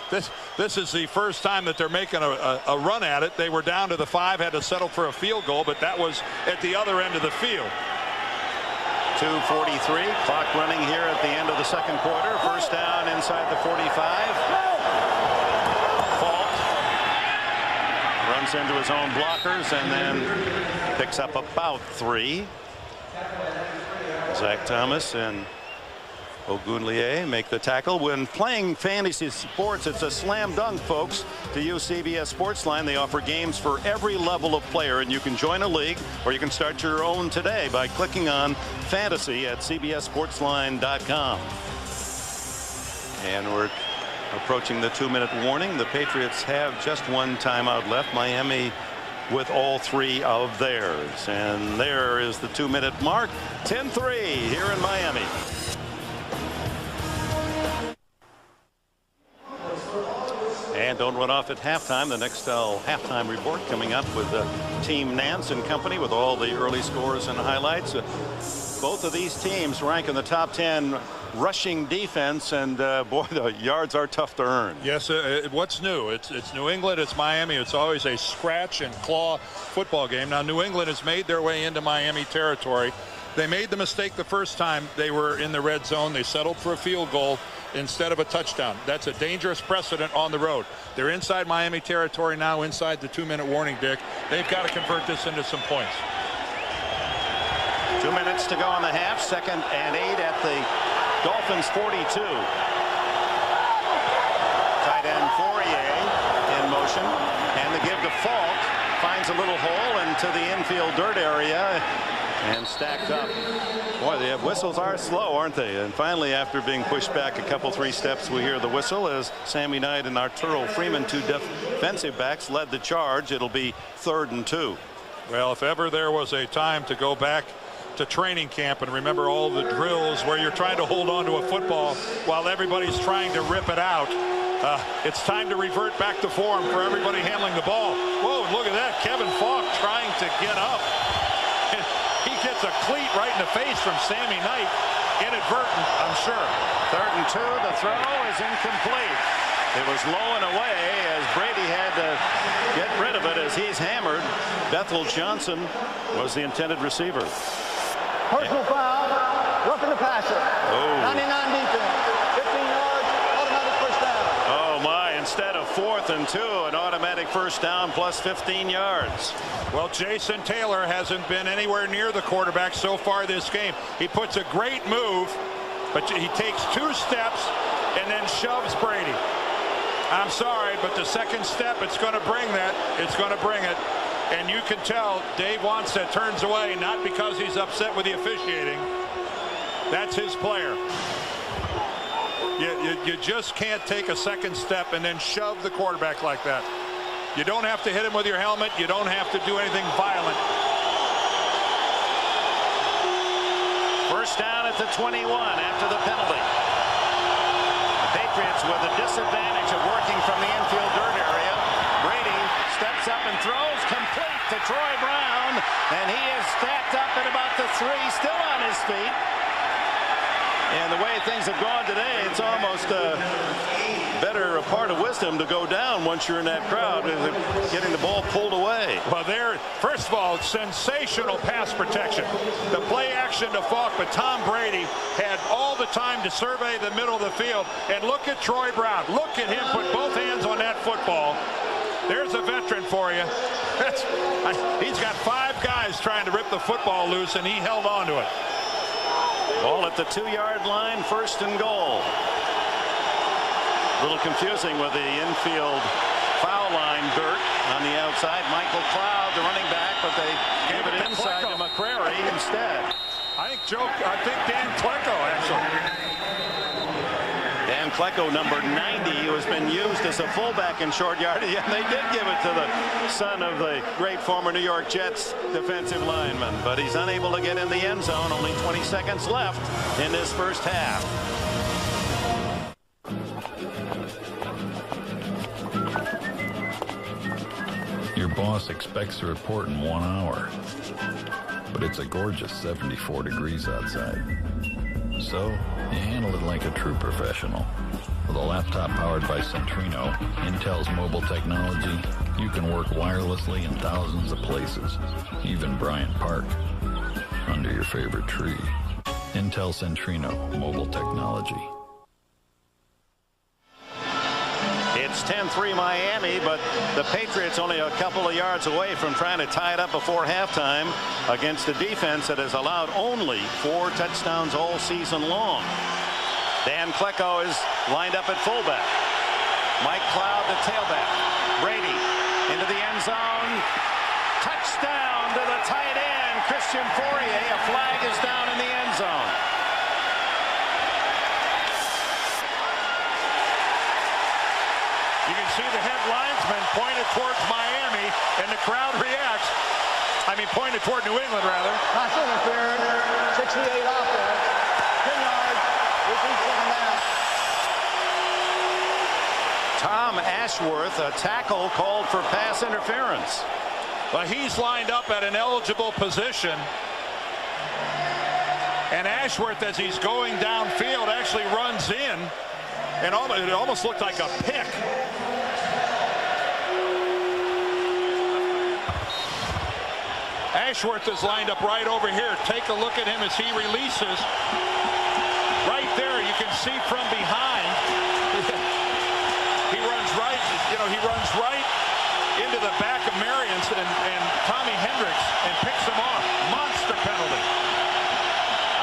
J: This is the first time that they're making a run at it. They were down to the 5, had to settle for a field goal, but that was at the other end of the field.
B: 2:43, clock running here at the end of the second quarter. First down inside the 45. Falk runs into his own blockers and then picks up about 3. Zach Thomas and Ogunleye make the tackle. When playing fantasy sports, it's a slam dunk, folks. To use CBS Sportsline, they offer games for every level of player, and you can join a league or you can start your own today by clicking on fantasy at cbssportsline.com. And we're approaching the 2-minute warning. The Patriots have just one timeout left. Miami with all 3 of theirs. And there is the 2-minute mark. 10-3 here in Miami. And don't run off at halftime. The next halftime report coming up with Team Nance and company with all the early scores and highlights. Both of these teams rank in the top 10 rushing defense, and boy, the yards are tough to earn.
J: Yes, what's new? It's New England, it's Miami. It's always a scratch and claw football game. Now New England has made their way into Miami territory. They made the mistake the first time they were in the red zone. They settled for a field goal instead of a touchdown. That's a dangerous precedent on the road. They're inside Miami territory now, inside the 2-minute warning, Dick. They've got to convert this into some points.
B: 2 minutes to go in the half. 2nd and 8 at the Dolphins 42. Tight end Fourier in motion, and the give to Falk. Finds a little hole into the infield dirt area and stacked up. Boy, the whistles are slow, aren't they? And finally, after being pushed back a couple 3 steps, we hear the whistle as Sammy Knight and Arturo Freeman, 2 defensive backs, led the charge. It'll be 3rd and 2.
J: Well, if ever there was a time to go back to training camp and remember all the drills where you're trying to hold on to a football while everybody's trying to rip it out, it's time to revert back to form for everybody handling the ball. Whoa, look at that. Kevin Falk trying to get up. He gets a cleat right in the face from Sammy Knight. Inadvertent, I'm sure.
B: 3rd and 2. The throw is incomplete. It was low and away as Brady had to get rid of it as he's hammered. Bethel Johnson was the intended receiver.
K: Personal foul, roughing the passer. 99 defense, 15 yards, automatic first down.
B: Oh my, instead of 4th and 2, an automatic first down plus 15 yards.
J: Well, Jason Taylor hasn't been anywhere near the quarterback so far this game. He puts a great move, but he takes 2 steps and then shoves Brady. I'm sorry, but the second step, it's going to bring that. It's going to bring it. And you can tell Dave Wanstead turns away, not because he's upset with the officiating. That's his player. You just can't take a second step and then shove the quarterback like that. You don't have to hit him with your helmet. You don't have to do anything violent.
B: First down at the 21 after the penalty. The Patriots with a disadvantage of working from the infield dirt area. Brady steps up and throws complete to Troy Brown, and he is stacked up at about the 3, still on his feet. And the way things have gone today, it's almost better a part of wisdom to go down once you're in that crowd, getting the ball pulled away.
J: Well, there, first of all, sensational pass protection. The play action to Falk, but Tom Brady had all the time to survey the middle of the field. And look at Troy Brown. Look at him put both hands on that football. There's a veteran for you. He's got 5 guys trying to rip the football loose, and he held on to it.
B: Ball at the 2-yard line, 1st and goal. A little confusing with the infield foul line dirt on the outside. Michael Cloud, the running back, but they gave it inside to McCrary instead.
J: I think Dan Klecko, actually.
B: Dan Klecko, number 90, who has been used as a fullback in short yardage. And they did give it to the son of the great former New York Jets defensive lineman. But he's unable to get in the end zone. Only 20 seconds left in this first half.
M: Your boss expects a report in 1 hour. But it's a gorgeous 74 degrees outside. So, you handle it like a true professional. With a laptop powered by Centrino, Intel's mobile technology, you can work wirelessly in thousands of places, even Bryant Park, under your favorite tree. Intel Centrino mobile technology.
B: It's 10-3 Miami, but the Patriots only a couple of yards away from trying to tie it up before halftime against a defense that has allowed only 4 touchdowns all season long. Dan Klecko is lined up at fullback. Mike Cloud, the tailback. Brady into the end zone. Touchdown to the tight end, Christian Fourier. A flag is down in the end zone.
J: You can see the head linesman pointed towards Miami, and the crowd reacts. I mean, pointed toward New England, rather.
K: Pass interference, 68 offense, 10 yards, 15 down.
B: Tom Ashworth, a tackle called for pass interference.
J: Well, he's lined up at an eligible position. And Ashworth, as he's going downfield, actually runs in, and it almost looked like a pick. Ashworth is lined up right over here. Take a look at him as he releases. Right there, you can see from behind. He runs right, he runs right into the back of Marions and Tommy Hendricks and picks him off. Monster penalty.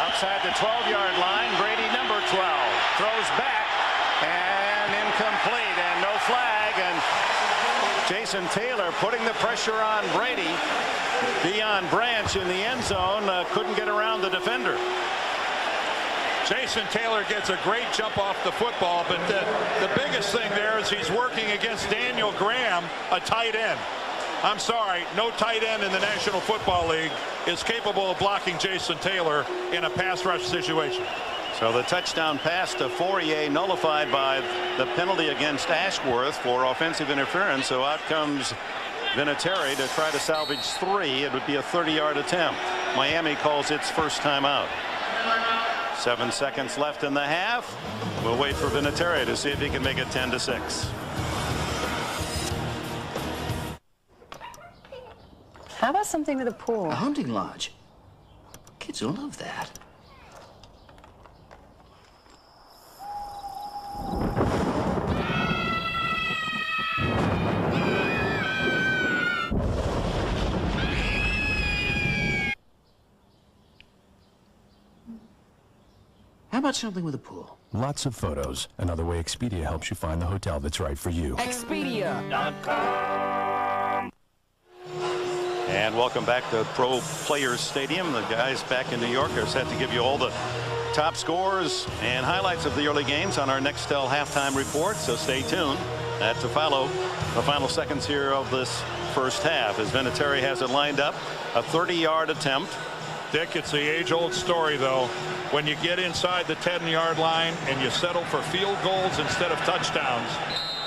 B: Outside the 12-yard line, Brady, number 12, throws back and incomplete, and no flag, and Jason Taylor putting the pressure on Brady. Deion Branch in the end zone couldn't get around the defender.
J: Jason Taylor gets a great jump off the football, but the biggest thing there is he's working against Daniel Graham, a tight end. I'm sorry, no tight end in the National Football League is capable of blocking Jason Taylor in a pass rush situation.
B: So the touchdown pass to Fourier nullified by the penalty against Ashworth for offensive interference. So out comes Vinatieri to try to salvage 3. It would be a 30-yard attempt. Miami calls its first timeout. 7 seconds left in the half. We'll wait for Vinatieri to see if he can make it 10-6.
N: How about something with a pool?
O: A hunting lodge. Kids will love that. How about something with a pool?
P: Lots of photos. Another way Expedia helps you find the hotel that's right for you.
B: Expedia.com. And welcome back to Pro Players Stadium. The guys back in New York are set to give you all the top scores and highlights of the early games on our Nextel halftime report. So stay tuned. That's to follow the final seconds here of this first half as Vinatieri has it lined up. A 30-yard attempt.
J: Dick, it's the age-old story, though. When you get inside the 10-yard line and you settle for field goals instead of touchdowns,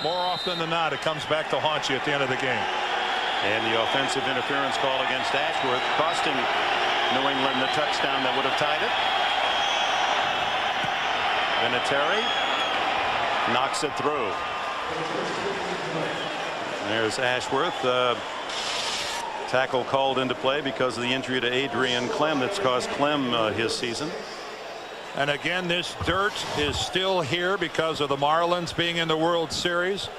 J: more often than not, it comes back to haunt you at the end of the game.
B: And the offensive interference call against Ashworth costing New England the touchdown that would have tied it. Vinatieri knocks it through. There's Ashworth. Tackle called into play because of the injury to Adrian Clem that's cost Clem his season.
J: And again, this dirt is still here because of the Marlins being in the World Series.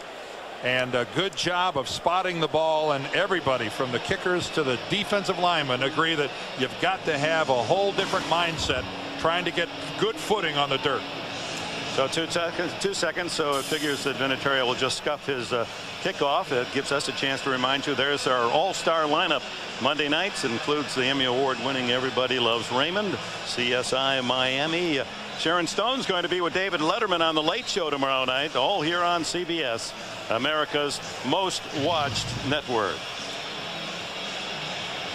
J: And a good job of spotting the ball, and everybody from the kickers to the defensive linemen agree that you've got to have a whole different mindset trying to get good footing on the dirt.
B: So 2 seconds. So it figures that Vinatieri will just scuff his kickoff. It gives us a chance to remind you there's our all-star lineup Monday nights. It includes the Emmy Award winning Everybody Loves Raymond, CSI Miami. Sharon Stone's going to be with David Letterman on the Late Show tomorrow night, all here on CBS, America's most watched network.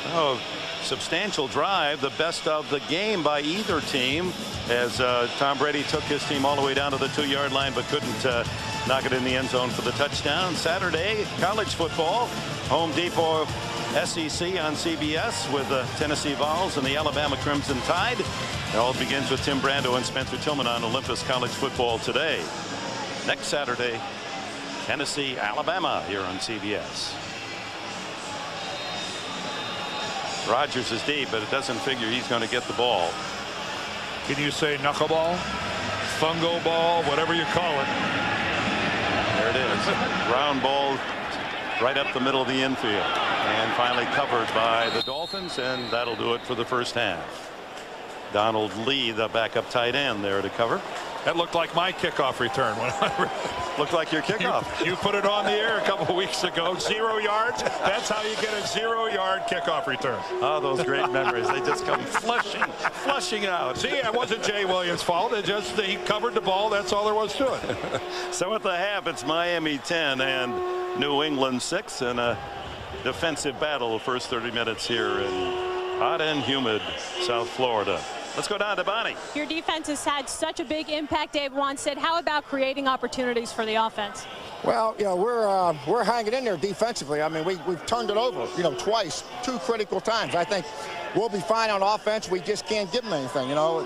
B: Oh, substantial drive, the best of the game by either team, as Tom Brady took his team all the way down to the 2-yard line but couldn't knock it in the end zone for the touchdown. Saturday, college football, Home Depot SEC on CBS with the Tennessee Vols and the Alabama Crimson Tide. It all begins with Tim Brando and Spencer Tillman on Olympus College Football today. Next Saturday, Tennessee, Alabama here on CBS. Rodgers is deep, but it doesn't figure he's going to get the ball.
J: Can you say knuckleball, fungo ball, whatever you call it?
B: There it is. Round ball right up the middle of the infield. And finally covered by the Dolphins, and that'll do it for the first half. Donald Lee, the backup tight end, there to cover.
J: That looked like my kickoff return.
B: Looked like your kickoff.
J: You put it on the air a couple of weeks ago. 0 yards. That's how you get a 0-yard kickoff return.
B: Oh, those great memories. They just come flushing out.
J: See, it wasn't Jay Williams' fault. It just he covered the ball. That's all there was to it.
B: So at the half, it's Miami 10 and New England 6 in a defensive battle the first 30 minutes here in hot and humid South Florida. Let's go down to Bonnie.
H: Your defense has had such a big impact, Dave Wanstead. How about creating opportunities for the offense?
Q: Well, you know, we're hanging in there defensively. I mean, we've turned it over, you know, twice, 2 critical times. I think we'll be fine on offense. We just can't give them anything, you know.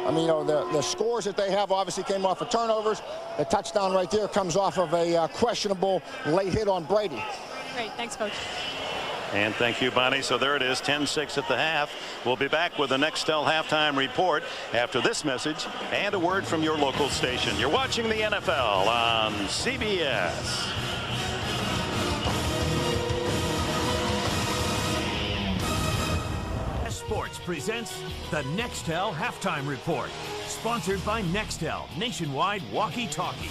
Q: I mean, you know, the scores that they have obviously came off of turnovers. The touchdown right there comes off of a questionable late hit on Brady.
H: Great. Thanks, Coach.
B: And thank you, Bonnie. So there it is, 10-6 at the half. We'll be back with the Nextel halftime report after this message and a word from your local station. You're watching the NFL on CBS.
A: Sports presents the Nextel Halftime Report, sponsored by Nextel, nationwide walkie-talkie.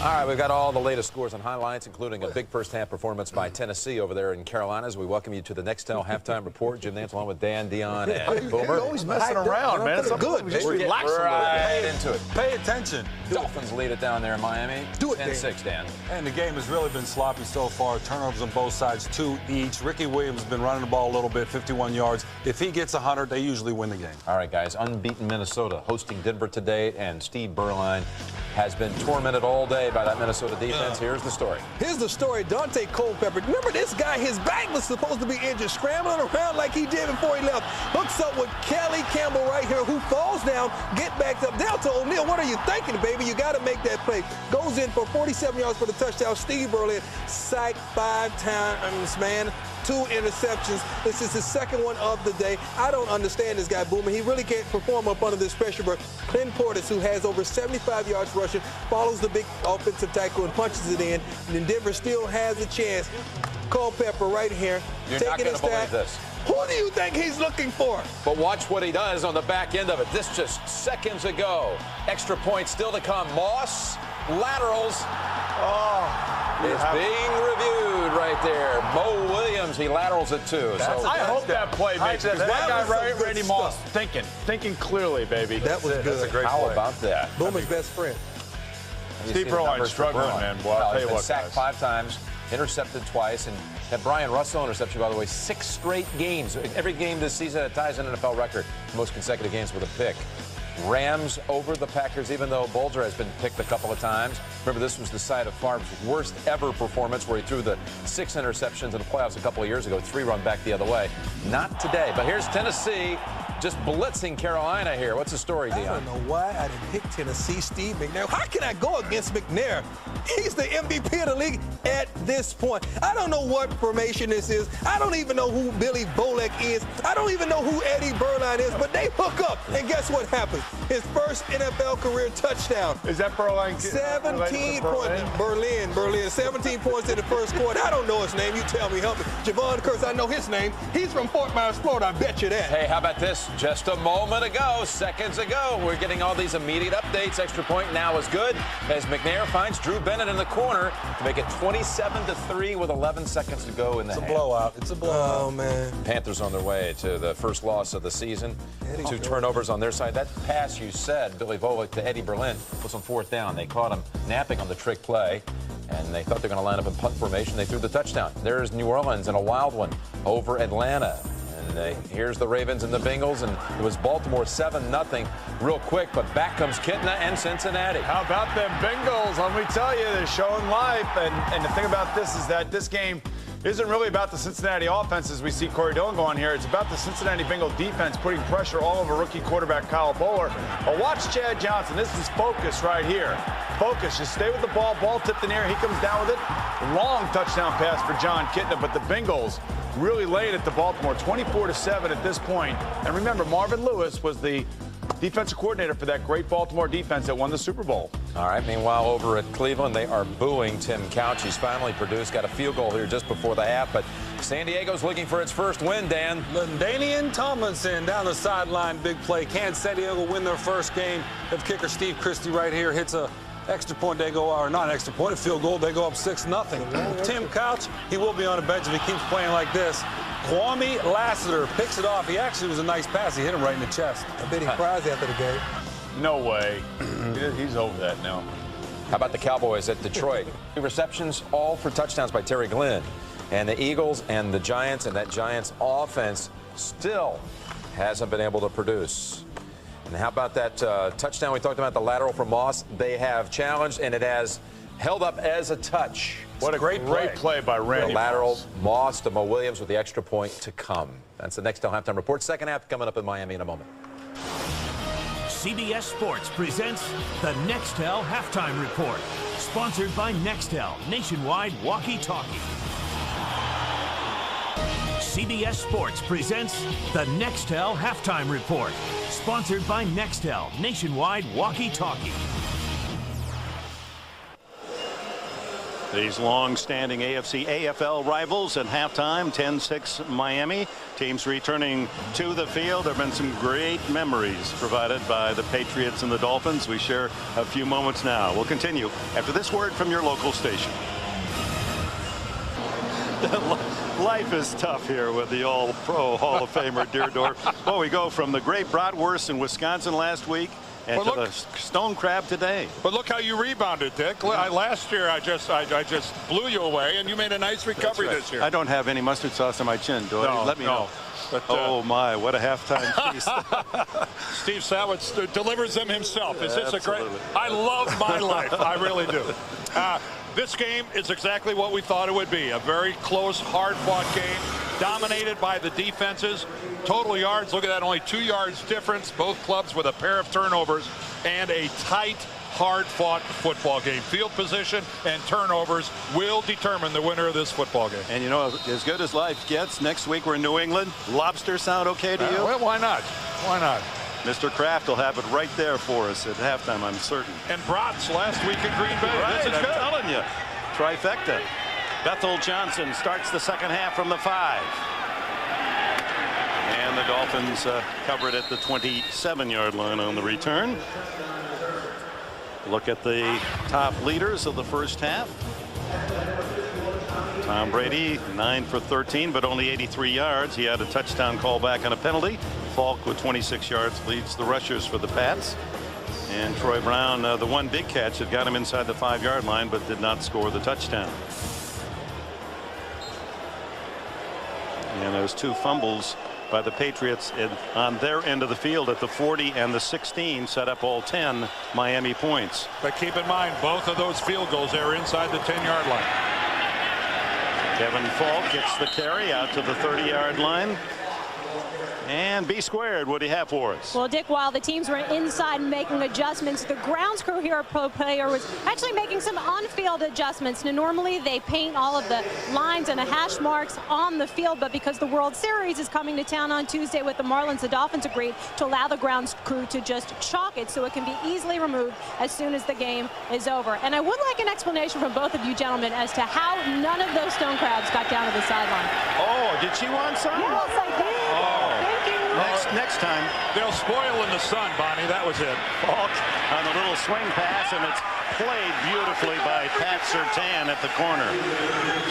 L: All right, we've got all the latest scores and highlights, including a big first-half performance by Tennessee over there in Carolina. As we welcome you to the Nextel Halftime Report. Jim Nance along with Dan, Dion, and Boomer.
R: You're always messing around, man. It's good. Just relax a little bit.
L: Right into it.
R: Pay attention.
L: Dolphins lead it down there in Miami.
R: Do it,
L: 10-6, Dan.
R: And the game has really been sloppy so far. Turnovers on both sides, 2 each. Ricky Williams has been running the ball a little bit, 51 yards. If he gets 100, they usually win the game.
L: All right, guys. Unbeaten Minnesota hosting Denver today, and Steve Berline has been tormented all day by that Minnesota defense. Here's the story.
S: Here's the story. Dante Culpepper. Remember this guy? His back was supposed to be injured, scrambling around like he did before he left. Hooks up with Kelly Campbell right here, who falls down, get back up. Down to O'Neal. What are you thinking, baby? You got to make that play. Goes in for 47 yards for the touchdown. Steve Berlin sacked 5 times, man. 2 interceptions. This is his second one of the day. I don't understand this guy, Boomer. He really can't perform up under this pressure, but Clint Portis, who has over 75 yards rushing, follows the big offensive tackle and punches it in. And then Denver still has a chance. Culpepper right here.
L: You're not going to believe this.
S: Who do you think he's looking for?
L: But watch what he does on the back end of it. This just seconds ago. Extra point still to come. Moss laterals. It's being reviewed right there. Mo Williams, he laterals it too.
T: I hope that play makes it. That guy, Randy Moss, thinking clearly, baby.
S: That was good.
T: That's a great
L: How
T: play.
L: about that?
S: Boomer's best friend.
T: Steve Berline struggling, man. Well, I'll tell you
L: been
T: what,
L: sacked
T: guys.
L: 5 times, intercepted twice, and that Brian Russell interception, by the way, 6 straight games. Every game this season that ties an NFL record, most consecutive games with a pick. Rams over the Packers, even though Bolger has been picked a couple of times. Remember, this was the site of Favre's worst ever performance, where he threw the 6 interceptions in the playoffs a couple of years ago, 3 run back the other way. Not today. But here's Tennessee just blitzing Carolina here. What's the story, Dion?
S: I don't know why I didn't pick Tennessee. Steve McNair. How can I go against McNair? He's the MVP of the league at this point. I don't know what formation this is. I don't even know who Billy Bolek is. I don't even know who Eddie Berline is, but they hook up. And guess what happens? His first NFL career touchdown.
T: Is that Berline?
S: 17 points. Berlin. 17 points in the first quarter. I don't know his name. You tell me. Help me. Javon Curse, I know his name. He's from Fort Myers, Florida. I bet you that.
L: Hey, how about this? Just a moment ago, seconds ago, we're getting all these immediate updates. Extra point now is good as McNair finds Drew Bennett in the corner to make it 27-3 with 11 seconds to go in the half.
S: It's a blowout. It's a blowout. Oh, man.
L: Panthers on their way to the first loss of the season. 2 turnovers on their side. That pass you said, Billy Volek to Eddie Berlin, was on 4th down. They caught him napping on the trick play, and they thought they were going to line up in punt formation. They threw the touchdown. There's New Orleans in a wild one over Atlanta. And here's the Ravens and the Bengals, and it was Baltimore 7-0 real quick, but back comes Kitna and Cincinnati.
T: How about them Bengals? Let me tell you, they're showing life. And the thing about this is that this game isn't really about the Cincinnati offense as we see Corey Dillon go on here. It's about the Cincinnati Bengal defense putting pressure all over rookie quarterback Kyle Bowler. But watch Chad Johnson. This is focus right here. Focus. Just stay with the ball. Ball tipped in the air. He comes down with it. Long touchdown pass for John Kitna. But the Bengals really laid it to Baltimore, 24-7 at this point. And remember, Marvin Lewis was the defensive coordinator for that great Baltimore defense that won the Super Bowl.
L: All right, meanwhile, over at Cleveland, they are booing Tim Couch. He's finally produced, got a field goal here just before the half, but San Diego's looking for its first win, Dan.
R: LaDainian Tomlinson down the sideline, big play. Can San Diego win their first game? If kicker Steve Christie right here hits a extra point, they go, or not extra point, a field goal, they go up 6-0. Tim Couch, he will be on the bench if he keeps playing like this. Kwame Lassiter picks it off. He actually was a nice pass. He hit him right in the chest.
S: I bet he cries after the game.
T: No way. He's over that now.
L: How about the Cowboys at Detroit? 2 receptions, all for touchdowns by Terry Glenn. And the Eagles and the Giants, and that Giants offense still hasn't been able to produce. And how about that touchdown we talked about, the lateral from Moss? They have challenged, and it has held up as a touch.
T: What a great play by Randy.
L: The lateral
T: Moss.
L: Moss to Mo Williams with the extra point to come. That's the Nextel halftime report. Second half coming up in Miami in a moment.
A: CBS Sports presents the Nextel Halftime Report. Sponsored by Nextel, nationwide walkie-talkie. CBS Sports presents the Nextel Halftime Report. Sponsored by Nextel, nationwide walkie-talkie.
B: These long-standing AFC AFL rivals at halftime, 10-6 Miami. Teams returning to the field. There have been some great memories provided by the Patriots and the Dolphins. We share a few moments now. We'll continue after this word from your local station. Life is tough here with the All-Pro Hall of Famer Deerdorf. Well, we go from the great bratwurst in Wisconsin last week and to the stone crab today.
J: But look how you rebounded, Dick. Last year I just blew you away, and you made a nice recovery this year.
B: I don't have any mustard sauce on my chin, do I? Let me know. But, oh my, what a halftime feast.
J: Steve Sawitz delivers them himself. Is this a great? I love my life. I really do. This game is exactly what we thought it would be. A very close, hard-fought game, dominated by the defenses. Total yards, look at that, only 2 yards difference. Both clubs with a pair of turnovers, and a tight, hard-fought football game. Field position and turnovers will determine the winner of this football game.
B: And you know, as good as life gets, next week we're in New England. Lobster sound okay to you?
J: Well, why not? Why not?
B: Mr. Kraft will have it right there for us at halftime, I'm certain.
J: And Brats last week in Green Bay.
B: Right,
J: this is
B: I'm
J: good.
B: telling you. Trifecta. Bethel Johnson starts the second half from the 5. And the Dolphins cover it at the 27-yard line on the return. Look at the top leaders of the first half. Tom Brady, 9 for 13, but only 83 yards. He had a touchdown call back on a penalty. Falk with 26 yards leads the rushers for the Pats. And Troy Brown, the one big catch that got him inside the 5-yard line, but did not score the touchdown. And those 2 fumbles by the Patriots on their end of the field at the 40 and the 16 set up all 10 Miami points.
J: But keep in mind, both of those field goals, they were inside the 10-yard line.
B: Kevin Falk gets the carry out to the 30-yard line. And B squared, what do you have for us?
H: Well, Dick, while the teams were inside making adjustments, the grounds crew here at Pro Player was actually making some on-field adjustments. Now, normally they paint all of the lines and the hash marks on the field, but because the World Series is coming to town on Tuesday with the Marlins, the Dolphins agreed to allow the grounds crew to just chalk it so it can be easily removed as soon as the game is over. And I would like an explanation from both of you gentlemen as to how none of those stone crabs got down to the sideline.
B: Oh, did she want some?
H: Yes, I did.
B: Oh.
H: Thank you.
B: Next time.
J: They'll spoil in the sun, Bonnie. That was it.
B: Falk on the little swing pass, and it's played beautifully by Pat Surtain at the corner.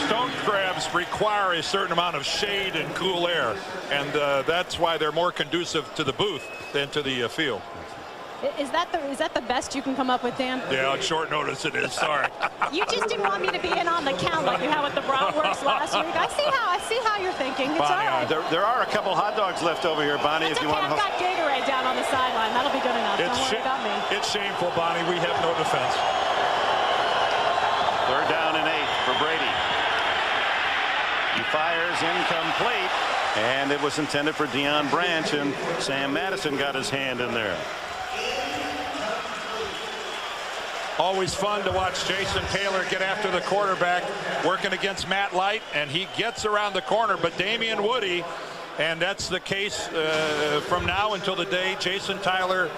J: Stone crabs require a certain amount of shade and cool air, and that's why they're more conducive to the booth than to the field.
H: Is that the best you can come up with, Dan?
J: Yeah, on short notice it is. Sorry.
H: You just didn't want me to be in on the count like you had with the bratwurst last week. I see how you're thinking. It's
B: Bonnie,
H: all right.
B: There are a couple hot dogs left over here, Bonnie.
H: That's
B: if you
H: okay.
B: want.
H: I've got Gatorade down on the sideline. That'll be good enough. Don't worry about me.
J: It's shameful, Bonnie. We have no defense.
B: 3rd down and 8 for Brady. He fires incomplete, and it was intended for Deion Branch, and Sam Madison got his hand in there.
J: Always fun to watch Jason Taylor get after the quarterback, working against Matt Light, and he gets around the corner, but Damian Woody, and that's the case from now until the day Jason Taylor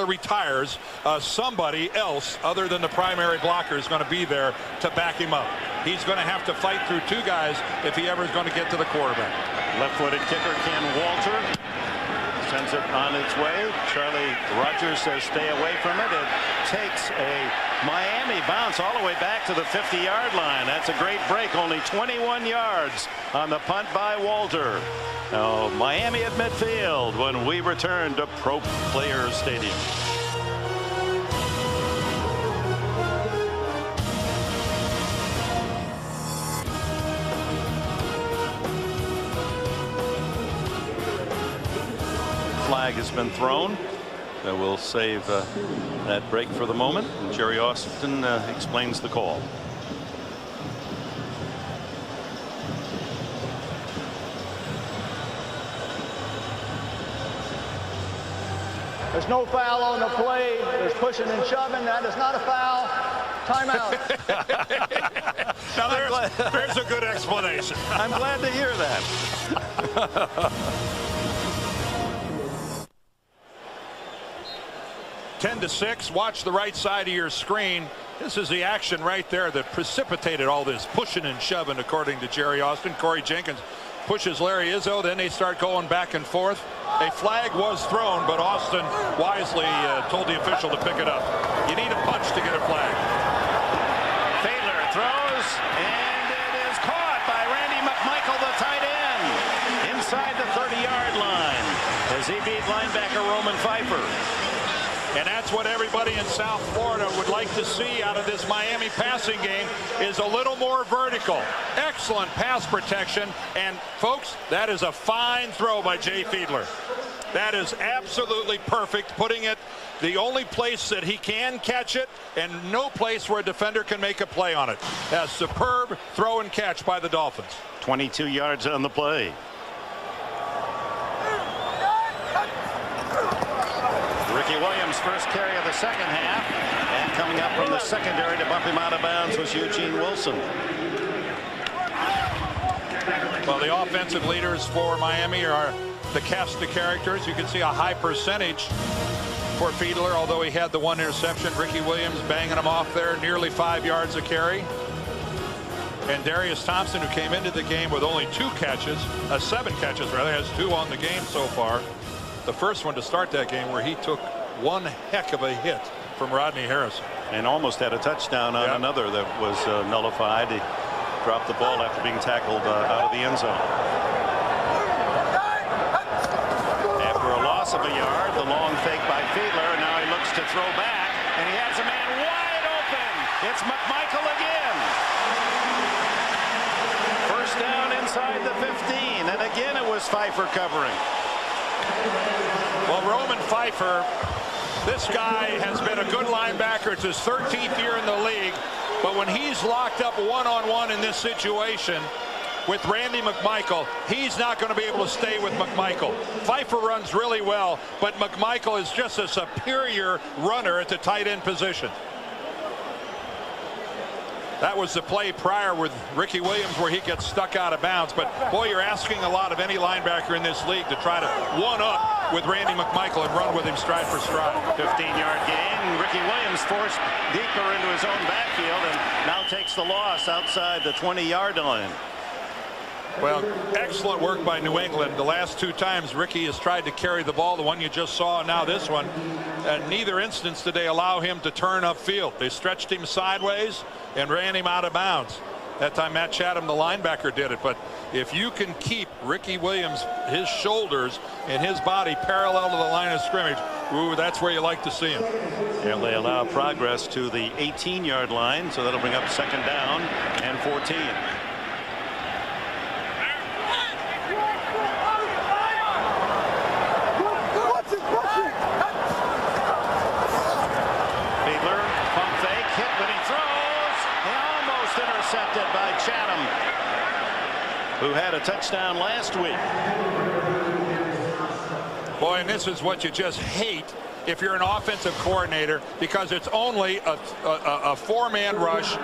J: retires, somebody else other than the primary blocker is going to be there to back him up. He's going to have to fight through 2 guys if he ever is going to get to the quarterback.
B: Left-footed kicker Ken Walter sends it on its way. Charlie Rogers says stay away from it. It takes a Miami bounce all the way back to the 50-yard line. That's a great break. Only 21 yards on the punt by Walter. Now Miami at midfield when we return to Pro Player Stadium. Flag has been thrown. We'll save that break for the moment. And Jerry Austin explains the call.
K: There's no foul on the play. There's pushing and shoving. That is not a foul. Timeout.
J: Now there's a good explanation.
B: I'm glad to hear that.
J: 10-6. Watch the right side of your screen. This is the action right there that precipitated all this pushing and shoving, according to Jerry Austin. Corey Jenkins pushes Larry Izzo. Then they start going back and forth. A flag was thrown, but Austin wisely told the official to pick it up. You need a punch to get a flag.
B: Fiedler throws, and it is caught by Randy McMichael, the tight end, inside the 30-yard line as he beat linebacker Roman Pfeiffer.
J: And that's what everybody in South Florida would like to see out of this Miami passing game, is a little more vertical. Excellent pass protection. And, folks, that is a fine throw by Jay Fiedler. That is absolutely perfect, putting it the only place that he can catch it and no place where a defender can make a play on it. A superb throw and catch by the Dolphins.
B: 22 yards on the play. Ricky Williams' first carry of the second half, and coming up from the secondary to bump him out of bounds was Eugene Wilson.
J: Well, the offensive leaders for Miami are the cast of characters. You can see a high percentage for Fiedler, although he had the one interception. Ricky Williams banging him off there, nearly 5 yards a carry. And Darius Thompson, who came into the game with only 7 catches rather, has 2 on the game so far. The first one to start that game, where he took one heck of a hit from Rodney Harrison.
B: And almost had a touchdown on another that was nullified. He dropped the ball after being tackled out of the end zone. After a loss of a yard, the long fake by Fiedler, and now he looks to throw back, and he has a man wide open. It's McMichael again. First down inside the 15, and again it was Pfeiffer covering.
J: Well, Roman Pfeiffer, this guy has been a good linebacker. It's his 13th year in the league. But when he's locked up one-on-one in this situation with Randy McMichael, he's not going to be able to stay with McMichael. Pfeiffer runs really well, but McMichael is just a superior runner at the tight end position. That was the play prior with Ricky Williams where he gets stuck out of bounds. But, boy, you're asking a lot of any linebacker in this league to try to one-up with Randy McMichael and run with him stride for stride.
B: 15-yard gain. Ricky Williams forced deeper into his own backfield and now takes the loss outside the 20-yard line.
J: Well, excellent work by New England. The last 2 times Ricky has tried to carry the ball, the one you just saw, and now this one. In neither instance did they allow him to turn upfield. They stretched him sideways and ran him out of bounds. That time Matt Chatham, the linebacker, did it. But if you can keep Ricky Williams, his shoulders and his body parallel to the line of scrimmage, ooh, that's where you like to see him.
B: Yeah, they allow progress to the 18-yard line, so that'll bring up second down and 14. Intercepted by Chatham, who had a touchdown last week.
J: Boy, and this is what you just hate if you're an offensive coordinator, because it's only a 4-man rush.